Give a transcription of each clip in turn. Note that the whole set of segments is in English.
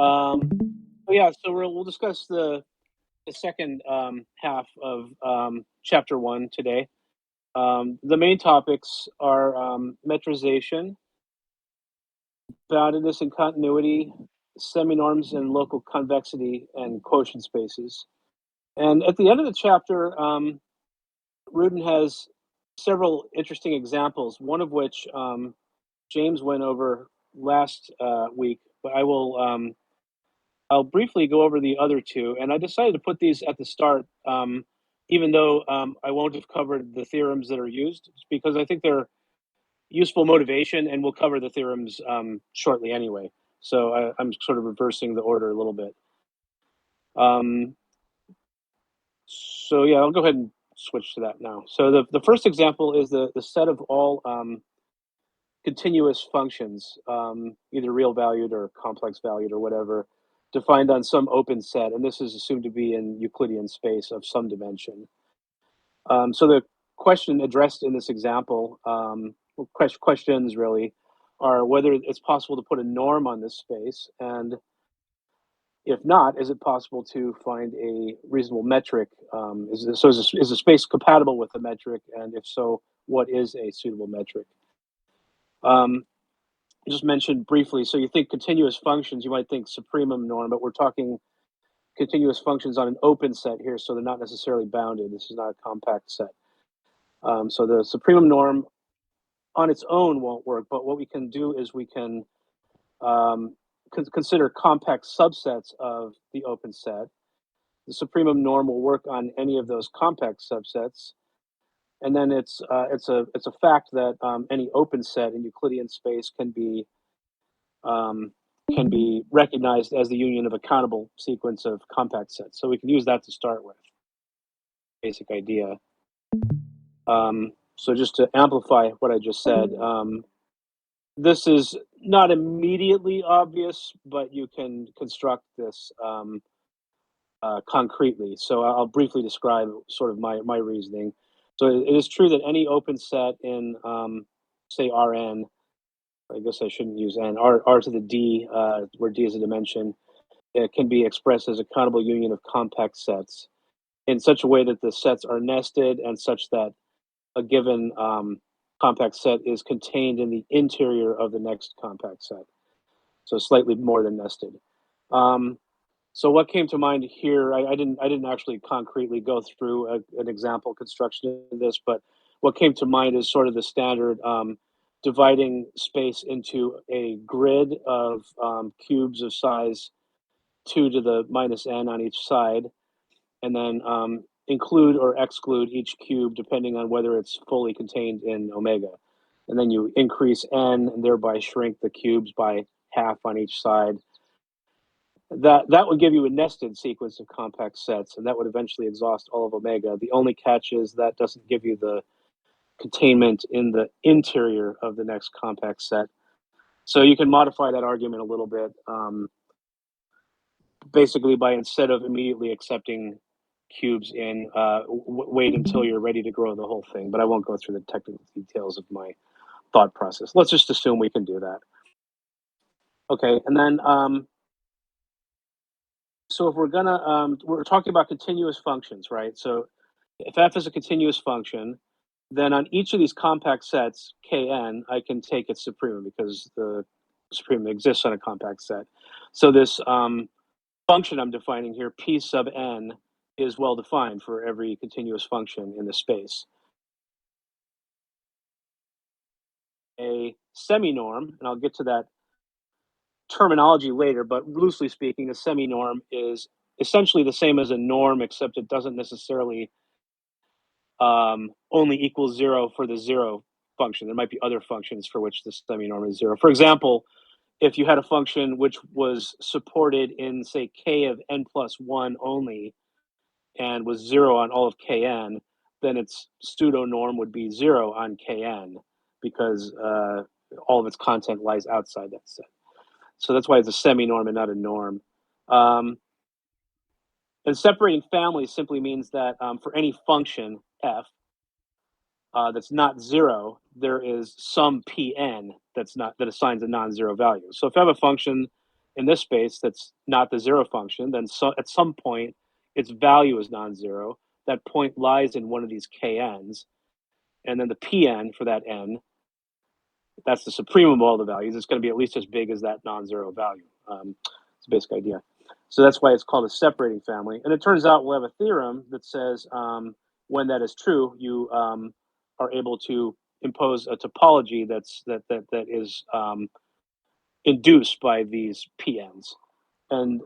Yeah, so we'll discuss the second half of chapter one today. The main topics are metrization, boundedness and continuity, seminorms and local convexity, and quotient spaces. And at the end of the chapter, Rudin has several interesting examples, one of which James went over last week, but I'll briefly go over the other two. And I decided to put these at the start, even though I won't have covered the theorems that are used, because I think they're useful motivation, and we'll cover the theorems shortly anyway. So I'm sort of reversing the order a little bit. So yeah, I'll go ahead and switch to that now. So the first example is the set of all continuous functions, either real valued or complex valued or whatever, defined on some open set, and this is assumed to be in Euclidean space of some dimension. So the question addressed in this example, questions really, are whether it's possible to put a norm on this space, and if not, is it possible to find a reasonable metric? Is the space compatible with the metric, and if so, what is a suitable metric? Just mentioned briefly, so you think continuous functions, you might think supremum norm, but we're talking continuous functions on an open set here, so they're not necessarily bounded. This is not a compact set. So the supremum norm on its own won't work, but what we can do is we can consider compact subsets of the open set. The supremum norm will work on any of those compact subsets, and then it's a fact that any open set in Euclidean space can be recognized as the union of a countable sequence of compact sets. So we can use that to start with. Basic idea. So just to amplify what I just said, this is not immediately obvious, but you can construct this concretely. So I'll briefly describe sort of my reasoning. So it is true that any open set in, say, Rn, I guess I shouldn't use n, R to the d, where d is a dimension, it can be expressed as a countable union of compact sets in such a way that the sets are nested and such that a given compact set is contained in the interior of the next compact set. So slightly more than nested. So what came to mind here, I didn't actually concretely go through an example construction of this, but what came to mind is sort of the standard dividing space into a grid of cubes of size 2 to the minus n on each side, and then include or exclude each cube depending on whether it's fully contained in omega. And then you increase n and thereby shrink the cubes by half on each side. That would give you a nested sequence of compact sets, and that would eventually exhaust all of omega. The only catch is that doesn't give you the containment in the interior of the next compact set. So you can modify that argument a little bit, basically by, instead of immediately accepting cubes in, wait until you're ready to grow the whole thing. But I won't go through the technical details of my thought process. Let's just assume we can do that. Okay, and then so if we're gonna, we're talking about continuous functions, right? So if f is a continuous function, then on each of these compact sets, Kn, I can take its supremum because the supremum exists on a compact set. So this function I'm defining here, P sub n, is well defined for every continuous function in the space. A seminorm, and I'll get to that terminology later, but loosely speaking, a seminorm is essentially the same as a norm, except it doesn't necessarily only equals 0 for the 0 function. There might be other functions for which the seminorm is 0. For example, if you had a function which was supported in, say, k of n plus 1 only, and was 0 on all of Kn, then its pseudo norm would be 0 on Kn, because all of its content lies outside that set. So that's why it's a semi-norm and not a norm. And separating families simply means that for any function f that's not 0, there is some Pn that assigns a non-zero value. So if I have a function in this space that's not the zero function, then at some point its value is non-zero. That point lies in one of these kn's, and then the pn for that n, that's the supreme of all the values. It's going to be at least as big as that non-zero value. It's the basic idea. So that's why it's called a separating family. And it turns out we'll have a theorem that says when that is true, you are able to impose a topology that is induced by these PNs. And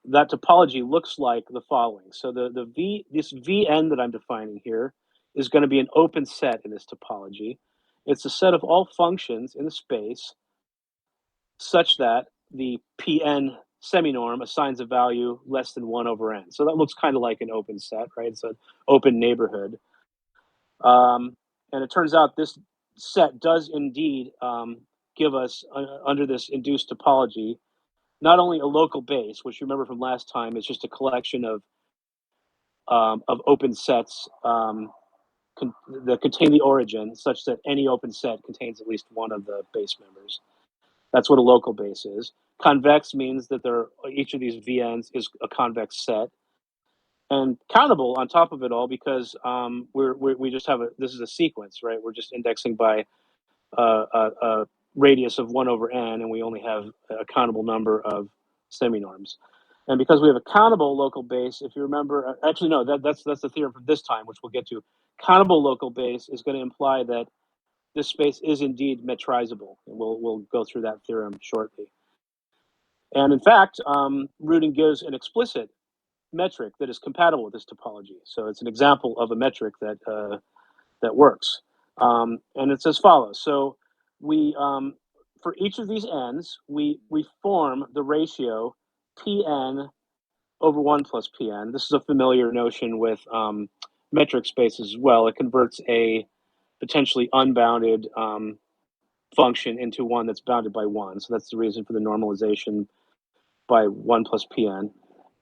that topology looks like the following. So this Vn that I'm defining here is going to be an open set in this topology. It's a set of all functions in the space such that the Pn seminorm assigns a value less than 1 over n. So that looks kind of like an open set, right? It's an open neighborhood. And it turns out this set does indeed give us, under this induced topology, not only a local base, which you remember from last time is just a collection of open sets that contain the origin, such that any open set contains at least one of the base members. That's what a local base is. Convex means that each of these VNs is a convex set, and countable on top of it all because we just have this is a sequence, right? We're just indexing by a radius of 1 over n, and we only have a countable number of seminorms. And because we have a countable local base, if you remember, actually no, that's the theorem from this time, which we'll get to. Countable local base is going to imply that this space is indeed metrizable, and we'll go through that theorem shortly. And in fact, Rudin gives an explicit metric that is compatible with this topology. So it's an example of a metric that works. And it's as follows. So we for each of these n's, we form the ratio Pn over 1 plus Pn. This is a familiar notion with metric spaces as well. It converts a potentially unbounded function into one that's bounded by 1. So that's the reason for the normalization by 1 plus Pn.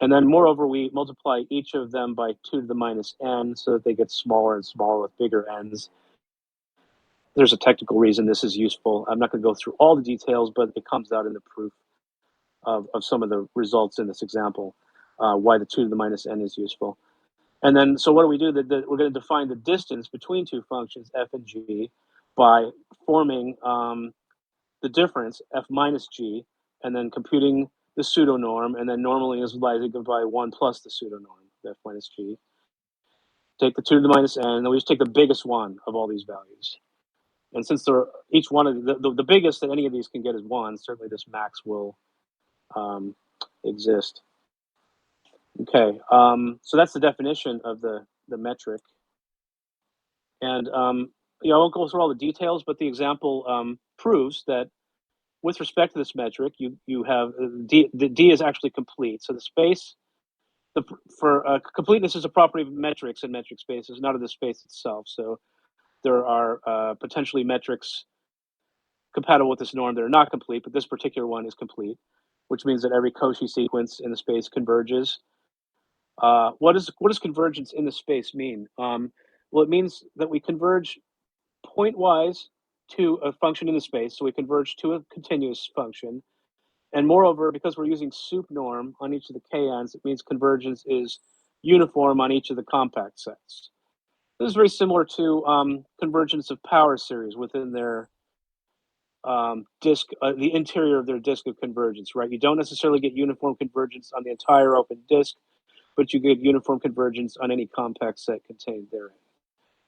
And then moreover, we multiply each of them by 2 to the minus n so that they get smaller and smaller with bigger n's. There's a technical reason this is useful. I'm not going to go through all the details, but it comes out in the proof of some of the results in this example, why the 2 to the minus n is useful. And then, so what do we do? We're going to define the distance between two functions, f and g, by forming the difference, f minus g, and then computing the pseudonorm, and then normalizing by 1 plus the pseudonorm, f minus g. Take the 2 to the minus n, and then we just take the biggest one of all these values. And since each one of the biggest that any of these can get is 1, certainly this max will exist. Okay, so that's the definition of the metric. And I won't go through all the details, but the example proves that with respect to this metric, you have the D is actually complete. So the space, for completeness is a property of metrics and metric spaces, not of the space itself. So there are potentially metrics compatible with this norm that are not complete, but this particular one is complete, which means that every Cauchy sequence in the space converges. What does convergence in the space mean? Well, it means that we converge pointwise to a function in the space, so we converge to a continuous function. And moreover, because we're using sup norm on each of the kn's, it means convergence is uniform on each of the compact sets. This is very similar to convergence of power series within their disk, the interior of their disk of convergence, right? You don't necessarily get uniform convergence on the entire open disk, but you get uniform convergence on any compact set contained therein.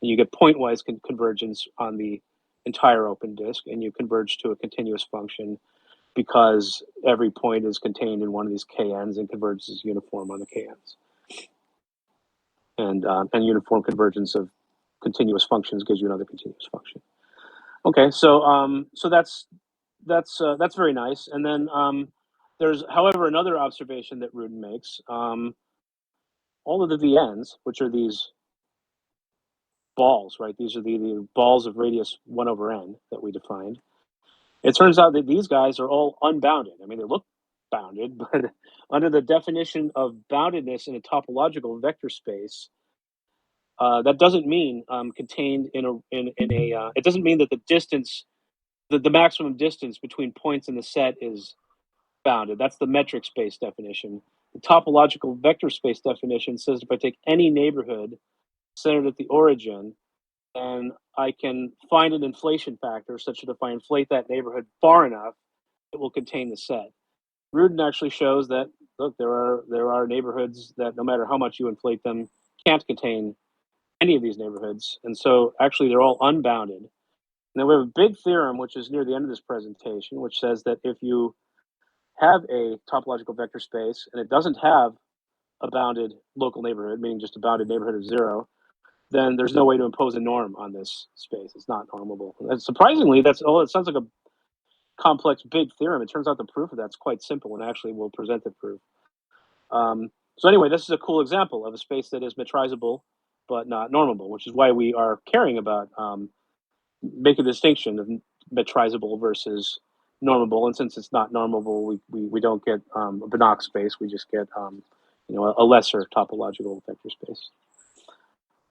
And you get pointwise convergence on the entire open disk, and you converge to a continuous function because every point is contained in one of these kn's and converges uniform on the kn's. And uniform convergence of continuous functions gives you another continuous function. Okay, so so that's very nice. And then there's, however, another observation that Rudin makes. All of the VNs, which are these balls, right? These are the balls of radius 1 over n that we defined. It turns out that these guys are all unbounded. I mean, they look bounded, but under the definition of boundedness in a topological vector space, that doesn't mean contained in a. It doesn't mean that the distance the maximum distance between points in the set is bounded. That's the metric space definition. The topological vector space definition says if I take any neighborhood centered at the origin, and I can find an inflation factor such that if I inflate that neighborhood far enough, it will contain the set. Rudin actually shows that look, there are neighborhoods that no matter how much you inflate them, can't contain any of these neighborhoods, and so actually they're all unbounded. And then we have a big theorem, which is near the end of this presentation, which says that if you have a topological vector space and it doesn't have a bounded local neighborhood, meaning just a bounded neighborhood of zero, then there's no way to impose a norm on this space. It's not normable. And surprisingly, it sounds like a complex, big theorem. It turns out the proof of that's quite simple, and actually we'll present the proof. So anyway, this is a cool example of a space that is metrizable but not normable, which is why we are caring about making a distinction of metrizable versus normable. And since it's not normable, we don't get a Banach space. We just get a lesser topological vector space.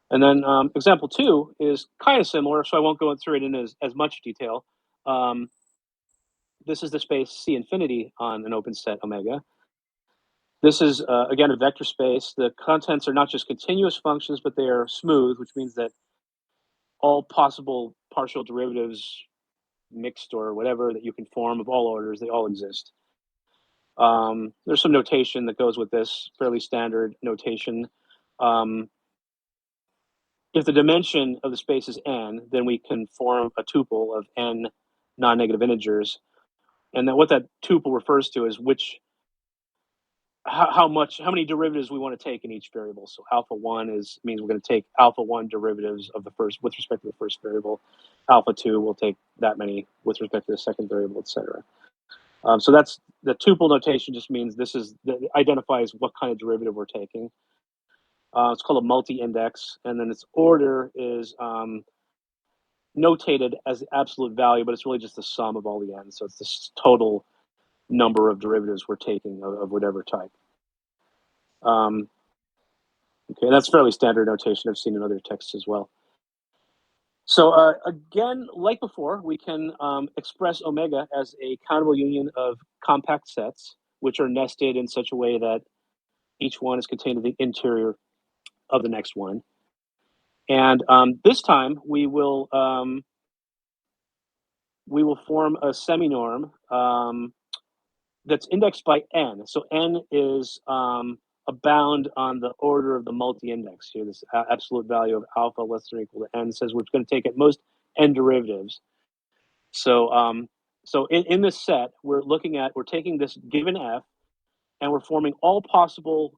And then example 2 is kind of similar, so I won't go through it in as much detail. This is the space C infinity on an open set omega. This is, again, a vector space. The contents are not just continuous functions, but they are smooth, which means that all possible partial derivatives, mixed or whatever, that you can form of all orders, they all exist. There's some notation that goes with this, fairly standard notation. If the dimension of the space is n, then we can form a tuple of n non-negative integers. And then what that tuple refers to is how many derivatives we want to take in each variable. So alpha 1 means we're going to take alpha 1 derivatives of the first with respect to the first variable. Alpha 2 will take that many with respect to the second variable, etc. So that's the tuple notation. Just means identifies what kind of derivative we're taking. It's called a multi-index, and then its order is notated as the absolute value, but it's really just the sum of all the n's. So it's the total number of derivatives we're taking of whatever type. Okay, that's fairly standard notation I've seen in other texts as well. So again, like before, we can express omega as a countable union of compact sets, which are nested in such a way that each one is contained in the interior of the next one. And this time we will form a seminorm that's indexed by n. So n is a bound on the order of the multi-index here. This absolute value of alpha less than or equal to n says we're going to take at most n derivatives. So in this set, we're taking this given f, and we're forming all possible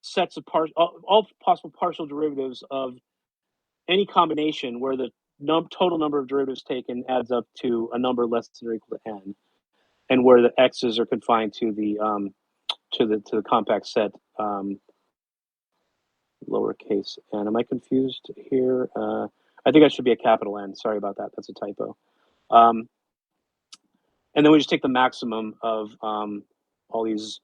sets of all possible partial derivatives of any combination where the total number of derivatives taken adds up to a number less than or equal to n, and where the x's are confined to the compact set lowercase n. Am I confused here? I think I should be a capital N. Sorry about that. That's a typo. And then we just take the maximum of all these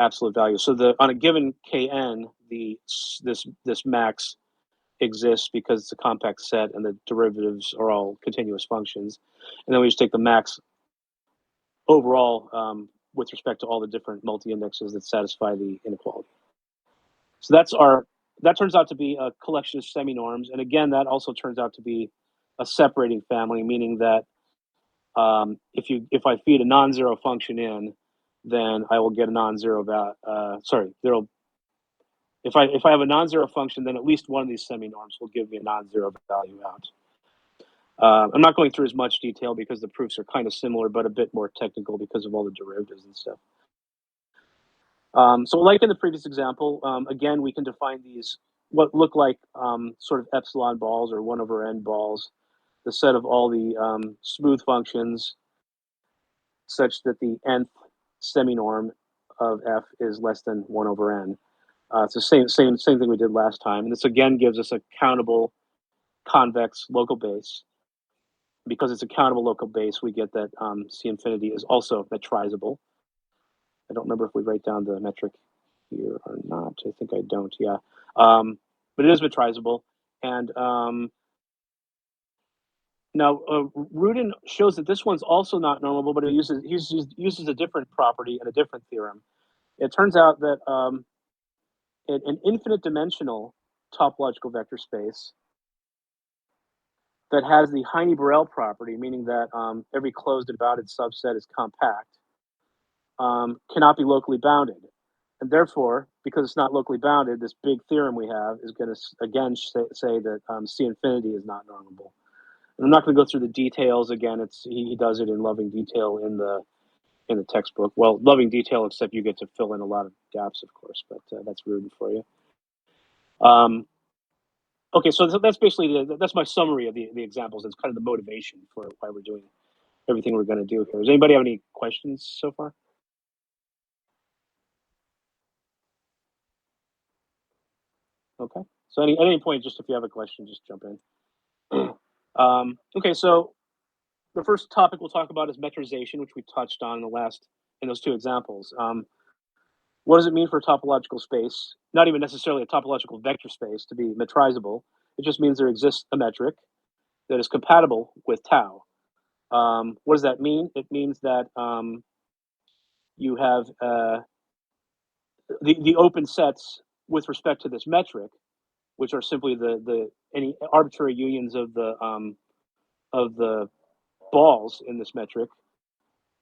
absolute values. So on a given kn, this max exists because it's a compact set and the derivatives are all continuous functions. And then we just take the max overall with respect to all the different multi-indexes that satisfy the inequality. So that turns out to be a collection of semi-norms. And again, that also turns out to be a separating family, meaning that if I feed a non-zero function in, then I will get a non-zero value. If I have a non-zero function, then at least one of these semi-norms will give me a non-zero value out. I'm not going through as much detail because the proofs are kind of similar, but a bit more technical because of all the derivatives and stuff. So like in the previous example, again, we can define these, what look like sort of epsilon balls or 1 over n balls, the set of all the smooth functions such that the nth seminorm of f is less than 1 over n. It's the same thing we did last time. And this again gives us a countable convex local base. Because it's a countable local base, we get that C infinity is also metrizable. I don't remember if we write down the metric here or not. I think I don't, yeah. But it is metrizable. And Now, Rudin shows that this one's also not normable, but it uses a different property and a different theorem. It turns out that an infinite dimensional topological vector space that has the Heine-Borel property, meaning that every closed and bounded subset is compact, cannot be locally bounded. And therefore, because it's not locally bounded, this big theorem we have is going to, again, say that C infinity is not normable. And I'm not going to go through the details again. He does it in loving detail in the textbook. Well, loving detail, except you get to fill in a lot of gaps, of course, but that's Rudin for you. Okay, so that's basically that's my summary of the examples. It's kind of the motivation for why we're doing everything we're going to do here. Does anybody have any questions so far? Okay, so at any point, just if you have a question, just jump in. Okay, so the first topic we'll talk about is metrization, which we touched on in those two examples. What does it mean for a topological space? Not even necessarily a topological vector space to be metrizable. It just means there exists a metric that is compatible with tau. What does that mean? It means that you have the open sets with respect to this metric, which are simply any arbitrary unions of the balls in this metric,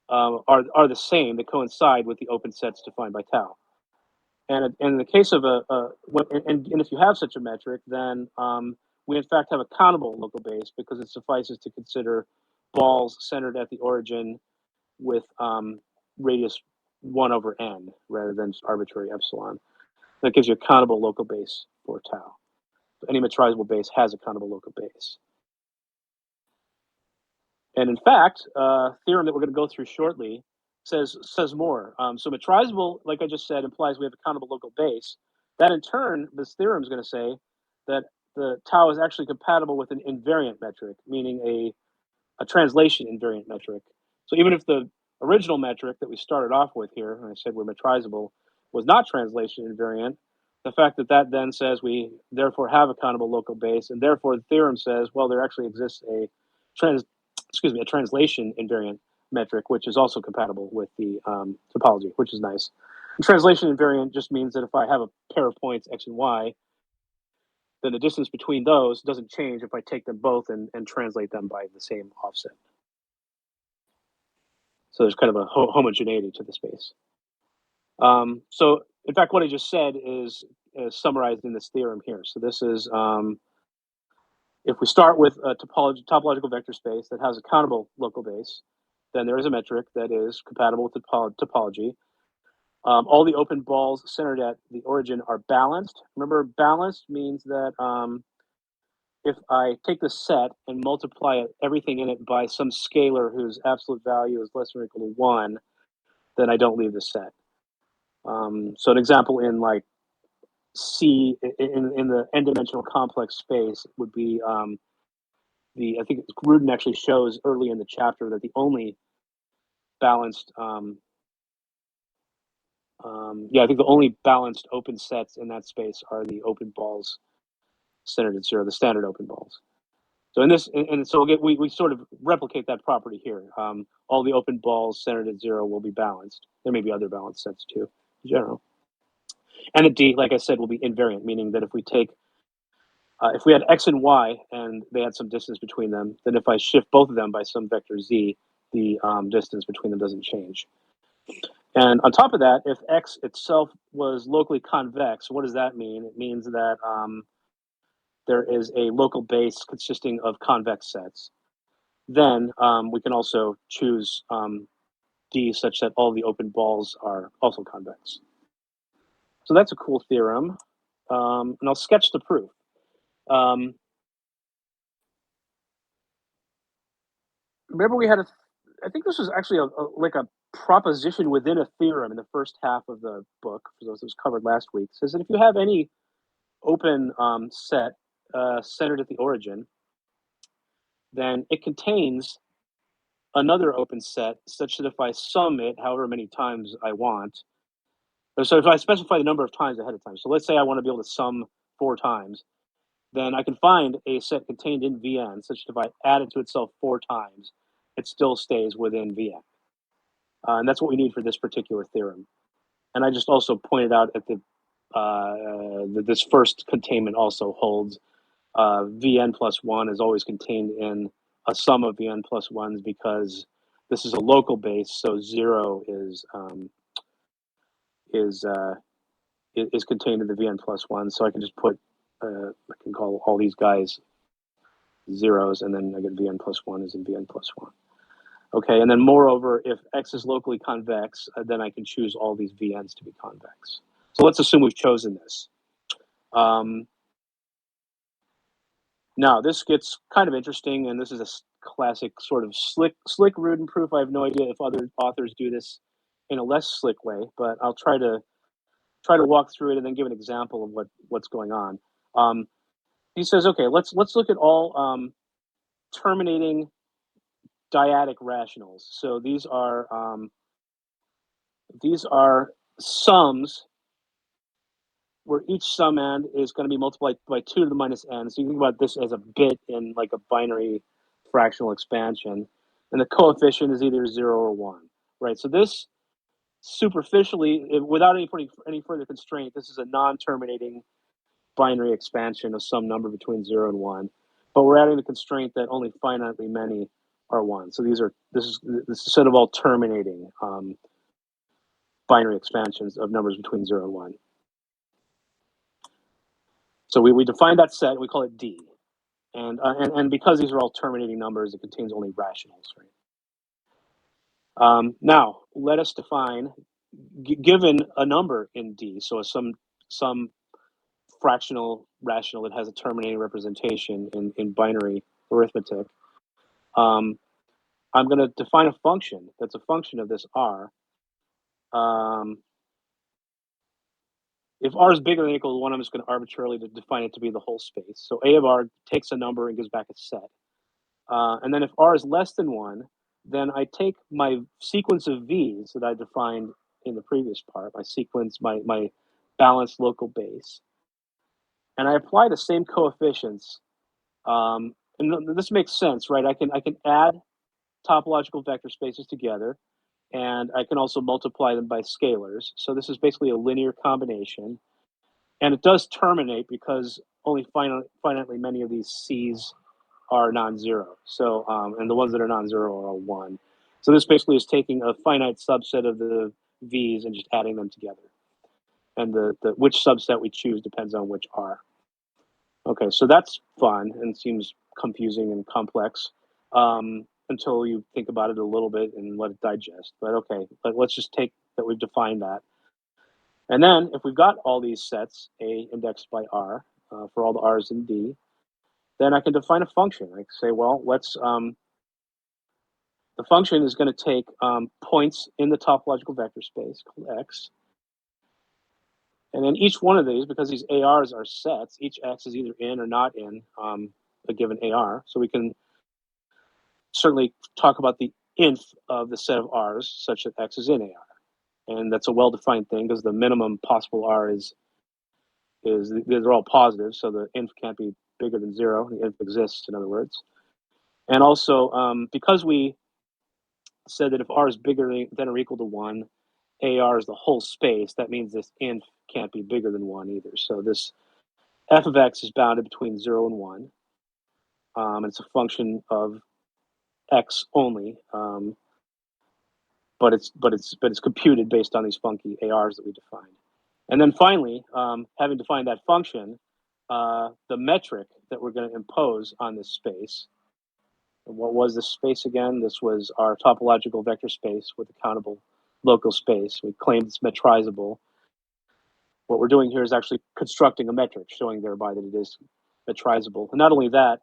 are the same. They coincide with the open sets defined by tau. And in the case of and if you have such a metric, then we in fact have a countable local base because it suffices to consider balls centered at the origin with radius 1 over n rather than just arbitrary epsilon. That gives you a countable local base for tau. So any metrizable base has a countable local base. And in fact, theorem that we're going to go through shortly says more. So metrizable, like I just said, implies we have a countable local base. That in turn, this theorem is going to say that the tau is actually compatible with an invariant metric, meaning a translation invariant metric. So even if the original metric that we started off with here, and I said we're metrizable, was not translation invariant, the fact that then says we therefore have a countable local base, and therefore the theorem says, well, there actually exists a translation invariant metric, which is also compatible with the topology, which is nice. And translation invariant just means that if I have a pair of points x and y, then the distance between those doesn't change if I take them both and translate them by the same offset. So there's kind of a homogeneity to the space. So in fact, what I just said is summarized in this theorem here. So this is, if we start with a topological vector space that has a countable local base, then there is a metric that is compatible with topology. All the open balls centered at the origin are balanced. Remember, balanced means that if I take the set and multiply everything in it by some scalar whose absolute value is less than or equal to 1, then I don't leave the set. So an example in like C in the n-dimensional complex space would be I think Rudin actually shows early in the chapter that the only balanced I think the only balanced open sets in that space are the open balls centered at 0, the standard open balls. So in this, and so we sort of replicate that property here. All the open balls centered at 0 will be balanced. There may be other balanced sets too, in general. And the D, like I said, will be invariant, meaning that if we take, if we had x and y and they had some distance between them, then if I shift both of them by some vector z, the distance between them doesn't change. And on top of that, if x itself was locally convex, what does that mean? It means that there is a local base consisting of convex sets. Then we can also choose D such that all the open balls are also convex. So that's a cool theorem. And I'll sketch the proof. Remember we had I think this was actually like a proposition within a theorem in the first half of the book, for those that was covered last week. It says that if you have any open set centered at the origin, then it contains another open set such that if I sum it however many times I want, so if I specify the number of times ahead of time, so let's say I want to be able to sum 4 times, then I can find a set contained in Vn such that if I add it to itself 4 times, it still stays within Vn. And that's what we need for this particular theorem. And I just also pointed out at this first containment also holds Vn plus 1 is always contained in a sum of Vn plus 1s because this is a local base, so 0 is contained in the Vn plus 1. So I can just put, I can call all these guys zeros, and then I get Vn plus 1 is in Vn plus 1. Okay, and then moreover, if x is locally convex, then I can choose all these Vn's to be convex. So let's assume we've chosen this. Now, this gets kind of interesting, and this is a classic sort of slick Rudin proof. I have no idea if other authors do this in a less slick way, but I'll try to walk through it and then give an example of what's going on. He says, okay, let's look at all terminating dyadic rationals. So these are sums where each sum end is going to be multiplied by 2 to the minus n. So you think about this as a bit in like a binary fractional expansion, and the coefficient is either 0 or 1, right? So this superficially, without any further constraint, this is a non-terminating binary expansion of some number between 0 and 1. But we're adding the constraint that only finitely many are 1. So this is a set of all terminating binary expansions of numbers between 0 and 1. So we define that set, we call it D. And because these are all terminating numbers, it contains only rationals, right? Now, let us define, given a number in D, so some fractional rational that has a terminating representation in binary arithmetic, I'm going to define a function that's a function of this R. If R is bigger than or equal to 1, I'm just going to arbitrarily define it to be the whole space. So A of R takes a number and gives back a set. And then if R is less than 1, then I take my sequence of V's that I defined in the previous part, my sequence, my balanced local base, and I apply the same coefficients. And this makes sense, right? I can add topological vector spaces together, and I can also multiply them by scalars. So this is basically a linear combination. And it does terminate because only finitely many of these C's are non-zero. So, and the ones that are non-zero are all 1. So this basically is taking a finite subset of the V's and just adding them together. And which subset we choose depends on which R. Okay, so that's fun and seems confusing and complex until you think about it a little bit and let it digest. But okay, let's just take that we've defined that. And then if we've got all these sets, A indexed by R, for all the R's in D, then I can define a function. I can say, well, the function is going to take points in the topological vector space called X. And then each one of these, because these ARs are sets, each X is either in or not in a given AR. So we can certainly talk about the inf of the set of R's such that X is in AR. And that's a well-defined thing because the minimum possible R is they're all positive, so the inf can't be bigger than 0. The inf exists, in other words. And also, because we said that if R is bigger than or equal to 1, AR is the whole space, that means this inf can't be bigger than 1 either. So this f of x is bounded between 0 and 1. It's a function of x only, but it's computed based on these funky ARs that we defined. And then finally, having defined that function, the metric that we're going to impose on this space. And what was this space again? This was our topological vector space with a countable local space. We claimed it's metrizable. What we're doing here is actually constructing a metric, showing thereby that it is metrizable. And not only that,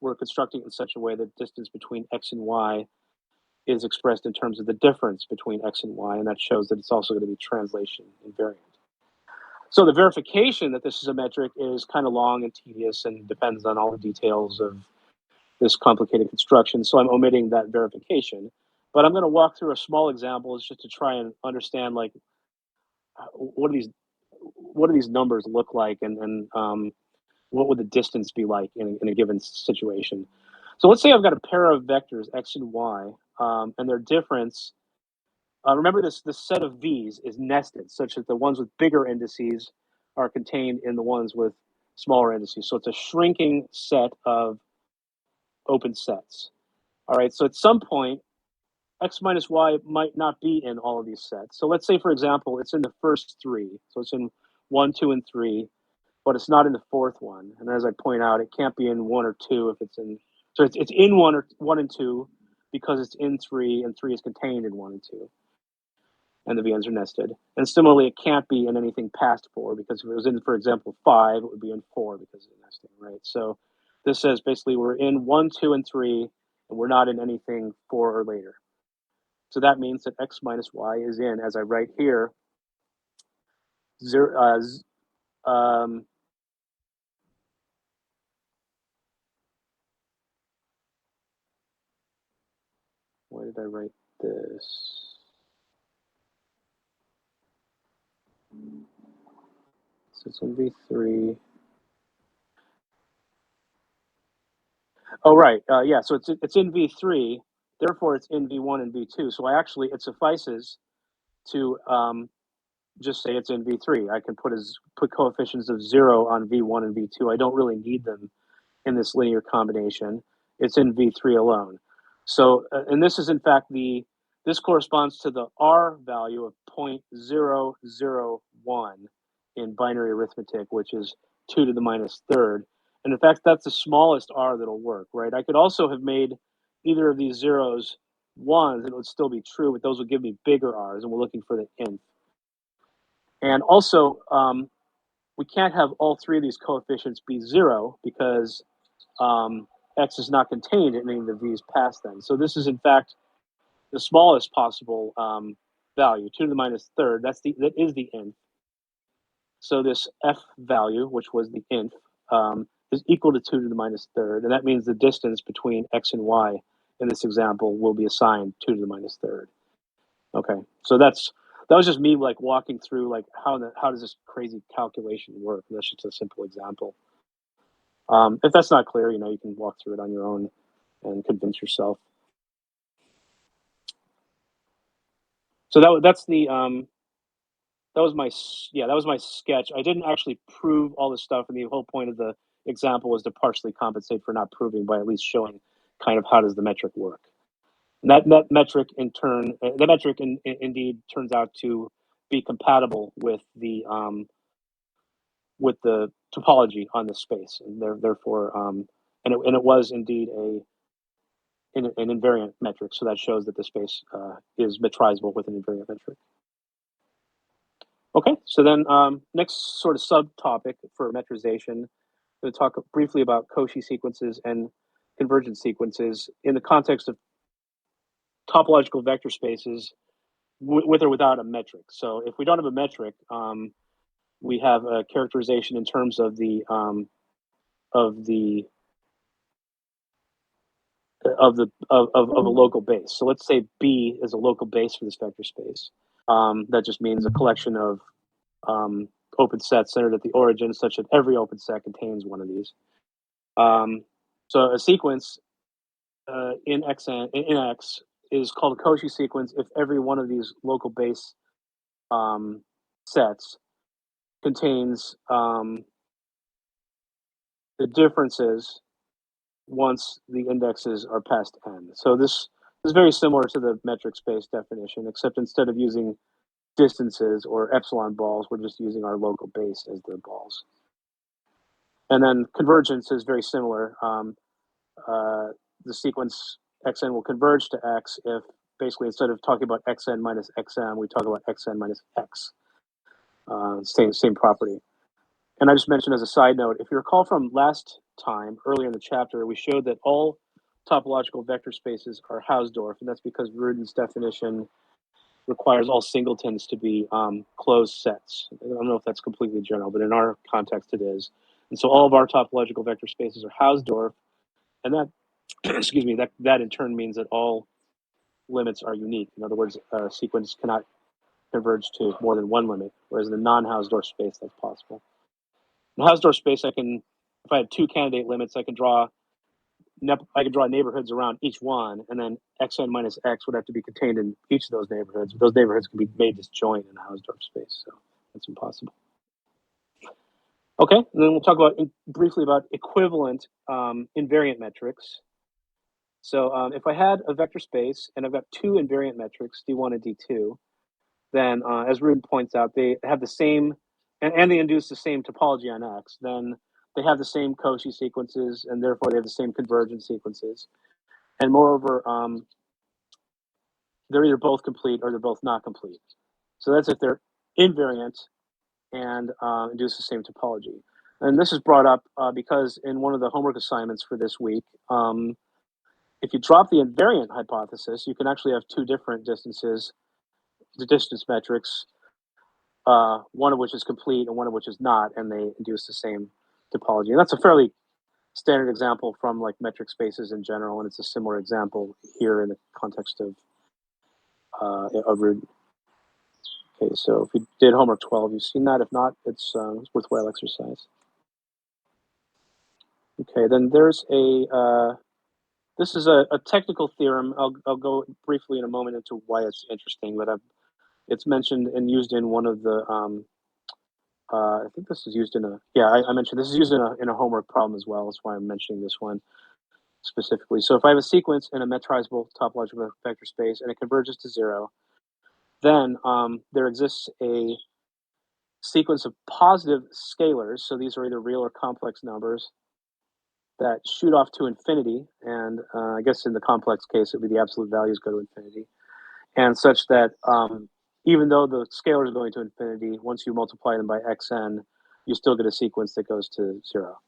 we're constructing it in such a way that distance between x and y is expressed in terms of the difference between x and y, and that shows that it's also going to be translation invariant. So the verification that this is a metric is kind of long and tedious and depends on all the details of this complicated construction, so I'm omitting that verification. But I'm going to walk through a small example just to try and understand, like, what do these numbers look like, and what would the distance be like in a given situation. So let's say I've got a pair of vectors, x and y, and their difference, remember this set of v's is nested, such that the ones with bigger indices are contained in the ones with smaller indices. So it's a shrinking set of open sets. All right, so at some point, x minus y might not be in all of these sets. So let's say, for example, it's in the first three. So it's in 1, 2, and 3, but it's not in the fourth one. And as I point out, it can't be in 1 or 2 if it's in. So it's in 1 and 2 because it's in 3, and 3 is contained in 1 and 2. And the VNs are nested. And similarly, it can't be in anything past 4 because if it was in, for example, 5, it would be in 4 because of the nesting, right? So this says basically we're in 1, 2, and 3, and we're not in anything 4 or later. So that means that x minus y is in, as I write here, 0, why did I write this? So it's in V3. Oh, right. Yeah, so it's in V3. Therefore, it's in V1 and V2. So it suffices to just say it's in V3. I can put coefficients of 0 on V1 and V2. I don't really need them in this linear combination. It's in V3 alone. So, and this is in fact this corresponds to the R value of 0.001 in binary arithmetic, which is 2 to the minus third. And in fact, that's the smallest R that'll work, right? I could also have made either of these zeros ones, and it would still be true, but those would give me bigger R's, and we're looking for the nth. And also, we can't have all three of these coefficients be 0 because x is not contained in any of the v's past them. So this is, in fact, the smallest possible value, 2 to the minus third. That is the nth. So this f value, which was the nth, is equal to 2 to the minus third. And that means the distance between x and y in this example will be assigned 2 to the minus third. Okay, so that was just me like walking through like how does this crazy calculation work. That's just a simple example. If that's not clear, you can walk through it on your own and convince yourself. So that was my sketch. I didn't actually prove all this stuff, and the whole point of the example was to partially compensate for not proving by at least showing kind of how does the metric work. And that metric in turn, indeed turns out to be compatible with the topology on the space, and therefore, and it was indeed an invariant metric. So that shows that the space is metrizable with an invariant metric. Okay, so then next sort of subtopic for metrization, I'm going to talk briefly about Cauchy sequences and convergent sequences in the context of topological vector spaces with or without a metric. So if we don't have a metric, we have a characterization in terms of a local base. So let's say B is a local base for this vector space. That just means a collection of open sets centered at the origin, such that every open set contains one of these. So a sequence in X is called a Cauchy sequence if every one of these local base sets contains the differences once the indexes are past n. So this is very similar to the metric space definition, except instead of using distances or epsilon balls, we're just using our local base as the balls. And then convergence is very similar. The sequence xn will converge to x if basically instead of talking about xn minus xm, we talk about xn minus x. Same property. And I just mentioned as a side note, if you recall from last time, earlier in the chapter, we showed that all topological vector spaces are Hausdorff, and that's because Rudin's definition requires all singletons to be closed sets. I don't know if that's completely general, but in our context it is. And so all of our topological vector spaces are Hausdorff, and that, excuse me, that in turn means that all limits are unique. In other words, a sequence cannot converge to more than one limit, whereas in a non-Hausdorff space, that's possible. In Hausdorff space, I can if I had two candidate limits, I could draw neighborhoods around each one, and then xn minus x would have to be contained in each of those neighborhoods. Those neighborhoods can be made disjoint in a Hausdorff space, so that's impossible. Okay, and then we'll talk about briefly about equivalent invariant metrics. So if I had a vector space and I've got two invariant metrics, d1 and d2, then as Rudin points out, they have the same, and they induce the same topology on X, then they have the same Cauchy sequences, and therefore they have the same convergence sequences. And moreover, they're either both complete or they're both not complete. So that's if they're invariant and induce the same topology. And this is brought up because in one of the homework assignments for this week, if you drop the invariant hypothesis, you can actually have two different distances, the distance metrics, one of which is complete and one of which is not, and they induce the same topology. And that's a fairly standard example from like metric spaces in general, and it's a similar example here in the context of Rudin. Okay, so if you did homework 12, you've seen that. If not, it's worthwhile exercise. Okay, then there's this is a technical theorem. I'll go briefly in a moment into why it's interesting, but it's mentioned and used in one of the, I think this is used in I mentioned this is used in a homework problem as well. That's why I'm mentioning this one specifically. So if I have a sequence in a metrizable topological vector space and it converges to zero, then there exists a sequence of positive scalars. So these are either real or complex numbers that shoot off to infinity. And I guess in the complex case, it would be the absolute values go to infinity. And such that even though the scalars are going to infinity, once you multiply them by xn, you still get a sequence that goes to zero.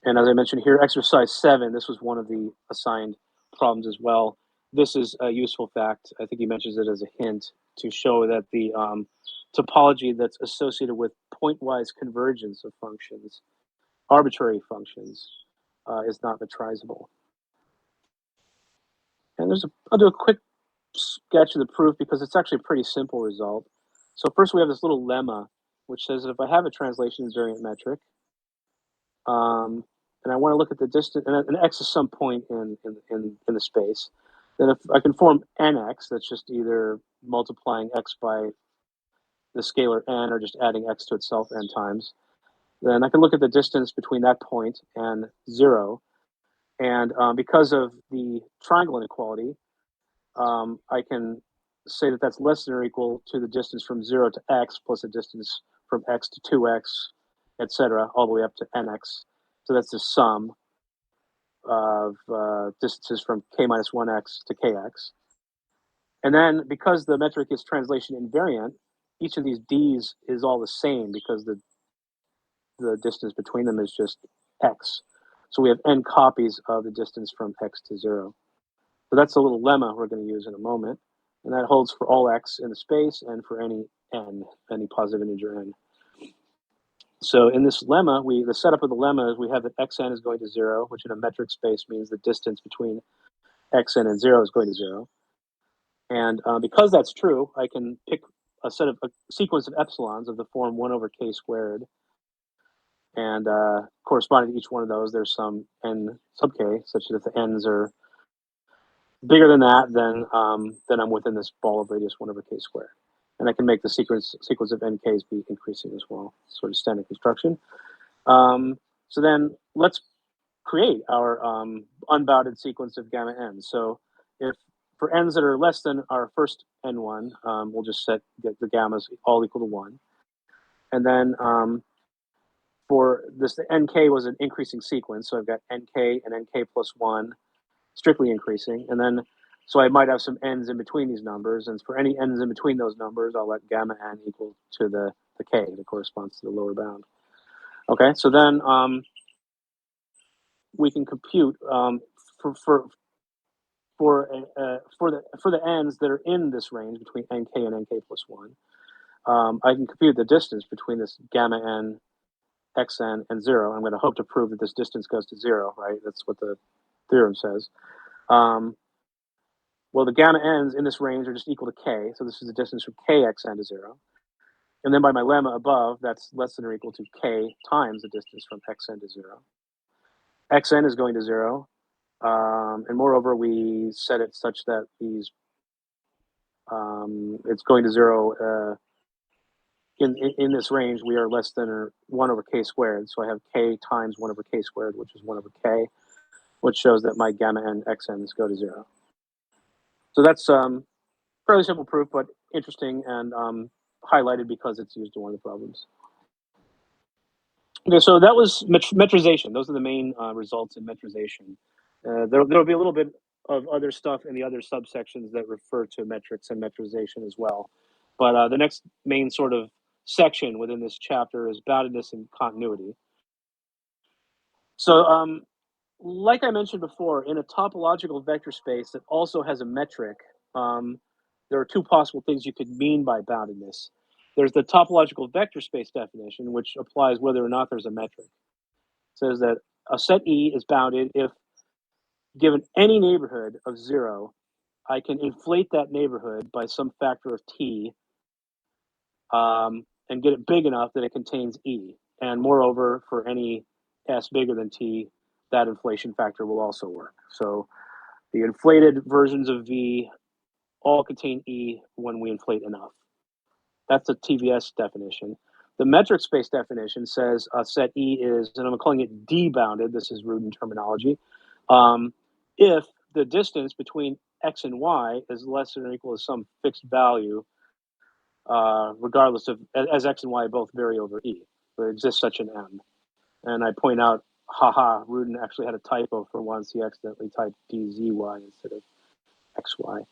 And as I mentioned here, exercise 7, this was one of the assigned problems as well. This is a useful fact. I think he mentions it as a hint to show that the topology that's associated with pointwise convergence of functions, arbitrary functions, is not metrizable. And I'll do a quick sketch of the proof because it's actually a pretty simple result. So first we have this little lemma, which says that if I have a translation invariant metric, and I want to look at the distance, and x is some point in the space, then if I can form nx, that's just either multiplying x by the scalar n or just adding x to itself n times, then I can look at the distance between that point and zero. And because of the triangle inequality, I can say that that's less than or equal to the distance from 0 to x plus a distance from x to 2x, etc., all the way up to nx. So that's the sum of distances from k minus 1x to kx. And then because the metric is translation invariant, each of these d's is all the same because the distance between them is just x. So we have n copies of the distance from x to 0. So that's a little lemma we're going to use in a moment. And that holds for all x in the space and for any n, any positive integer n. So in this lemma, the setup of the lemma is we have that xn is going to 0, which in a metric space means the distance between xn and 0 is going to 0. And because that's true, I can pick a sequence of epsilons of the form 1 over k squared. And corresponding to each one of those, there's some n sub k, such that if the n's are bigger than that, then I'm within this ball of radius 1 over k squared. And I can make the sequence of nk's be increasing as well, sort of standard construction. So then let's create our unbounded sequence of gamma n. So if for n's that are less than our first n1, we'll just get the gammas all equal to 1. And then for this, the nk was an increasing sequence. So I've got nk and nk plus 1 strictly increasing. And then, so I might have some n's in between these numbers. And for any n's in between those numbers, I'll let gamma n equal to the k that corresponds to the lower bound. Okay, so then we can compute for the n's that are in this range between nk and nk plus 1. I can compute the distance between this gamma n, xn, and 0. I'm going to hope to prove that this distance goes to 0, right? That's what the theorem says. Well, the gamma n's in this range are just equal to k, so this is the distance from kxn to 0. And then by my lemma above, that's less than or equal to k times the distance from xn to 0. Xn is going to 0. And moreover, we set it such that it's going to 0 in this range. We are less than or 1 over k squared. So I have k times 1 over k squared, which is 1 over k, which shows that my gamma n xn's go to 0. So that's fairly simple proof, but interesting and highlighted because it's used in one of the problems. Okay, so that was metrization. Those are the main results in metrization. There'll be a little bit of other stuff in the other subsections that refer to metrics and metrization as well. But the next main sort of section within this chapter is boundedness and continuity. So like I mentioned before, in a topological vector space that also has a metric, there are two possible things you could mean by boundedness. There's the topological vector space definition, which applies whether or not there's a metric. It says that a set E is bounded if, given any neighborhood of 0, I can inflate that neighborhood by some factor of t and get it big enough that it contains E. And moreover, for any s bigger than t, that inflation factor will also work. So the inflated versions of V all contain E when we inflate enough. That's a TVS definition. The metric space definition says a set E is, and I'm calling it D-bounded, this is Rudin terminology, if the distance between x and y is less than or equal to some fixed value, regardless of, as x and y both vary over E. There exists such an M. And I point out, haha, Rudin actually had a typo for once. He accidentally typed DZY instead of XY.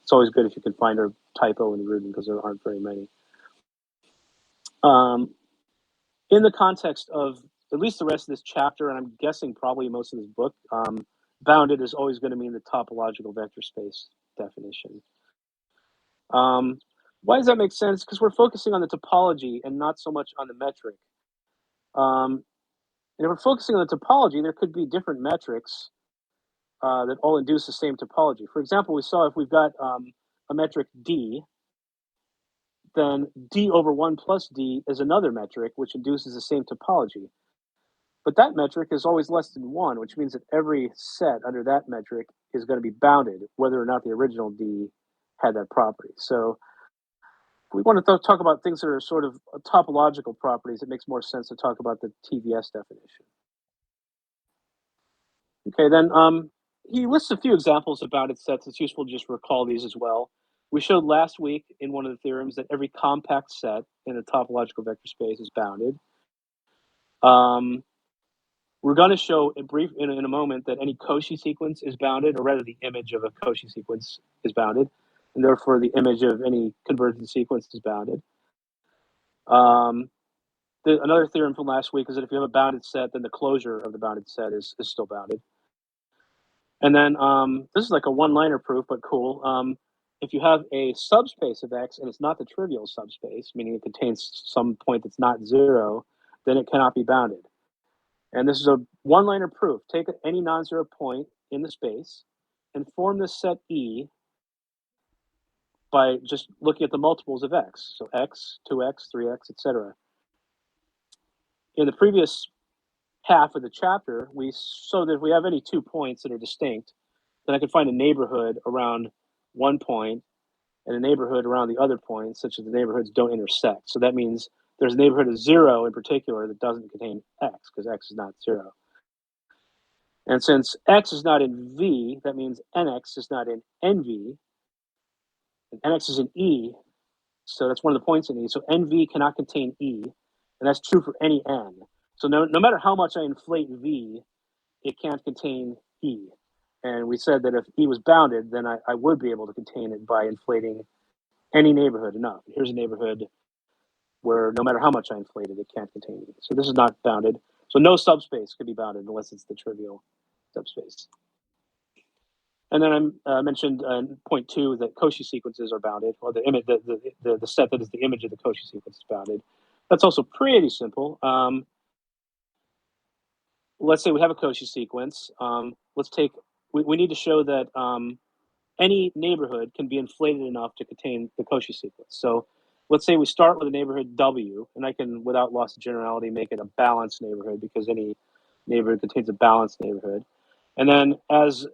It's always good if you can find a typo in Rudin because there aren't very many. In the context of at least the rest of this chapter, and I'm guessing probably most of this book, bounded is always going to mean the topological vector space definition. Why does that make sense? Because we're focusing on the topology and not so much on the metric. And if we're focusing on the topology, there could be different metrics that all induce the same topology. For example, we saw if we've got a metric D, then D over 1 plus D is another metric which induces the same topology. But that metric is always less than 1, which means that every set under that metric is going to be bounded, whether or not the original D had that property. So if we want to talk about things that are sort of topological properties, it makes more sense to talk about the TVS definition. Okay, then he lists a few examples of bounded sets. It's useful to just recall these as well. We showed last week in one of the theorems that every compact set in a topological vector space is bounded. We're going to show in a moment that any Cauchy sequence is bounded, or rather the image of a Cauchy sequence is bounded, and therefore the image of any convergent sequence is bounded. Another theorem from last week is that if you have a bounded set, then the closure of the bounded set is still bounded. And then this is like a one-liner proof, but cool. If you have a subspace of X and it's not the trivial subspace, meaning it contains some point that's not 0, then it cannot be bounded. And this is a one-liner proof. Take any non-zero point in the space and form this set E by just looking at the multiples of X. So X, 2X, 3X, etc. In the previous half of the chapter, we showed that if we have any 2 points that are distinct, then I can find a neighborhood around one point and a neighborhood around the other point, such that the neighborhoods don't intersect. So that means there's a neighborhood of 0 in particular that doesn't contain X, because X is not 0. And since X is not in V, that means NX is not in NV, and NX is in E, so that's one of the points in E. So NV cannot contain E, and that's true for any N. So no matter how much I inflate V, it can't contain E. And we said that if E was bounded, then I would be able to contain it by inflating any neighborhood enough. Here's a neighborhood where no matter how much I inflate it, it can't contain E. So this is not bounded. So no subspace could be bounded unless it's the trivial subspace. And then I mentioned in point 2 that Cauchy sequences are bounded, or the image, the set that is the image of the Cauchy sequence is bounded. That's also pretty simple. Let's say we have a Cauchy sequence. We need to show that any neighborhood can be inflated enough to contain the Cauchy sequence. So let's say we start with a neighborhood W, and I can, without loss of generality, make it a balanced neighborhood because any neighborhood contains a balanced neighborhood. And then, as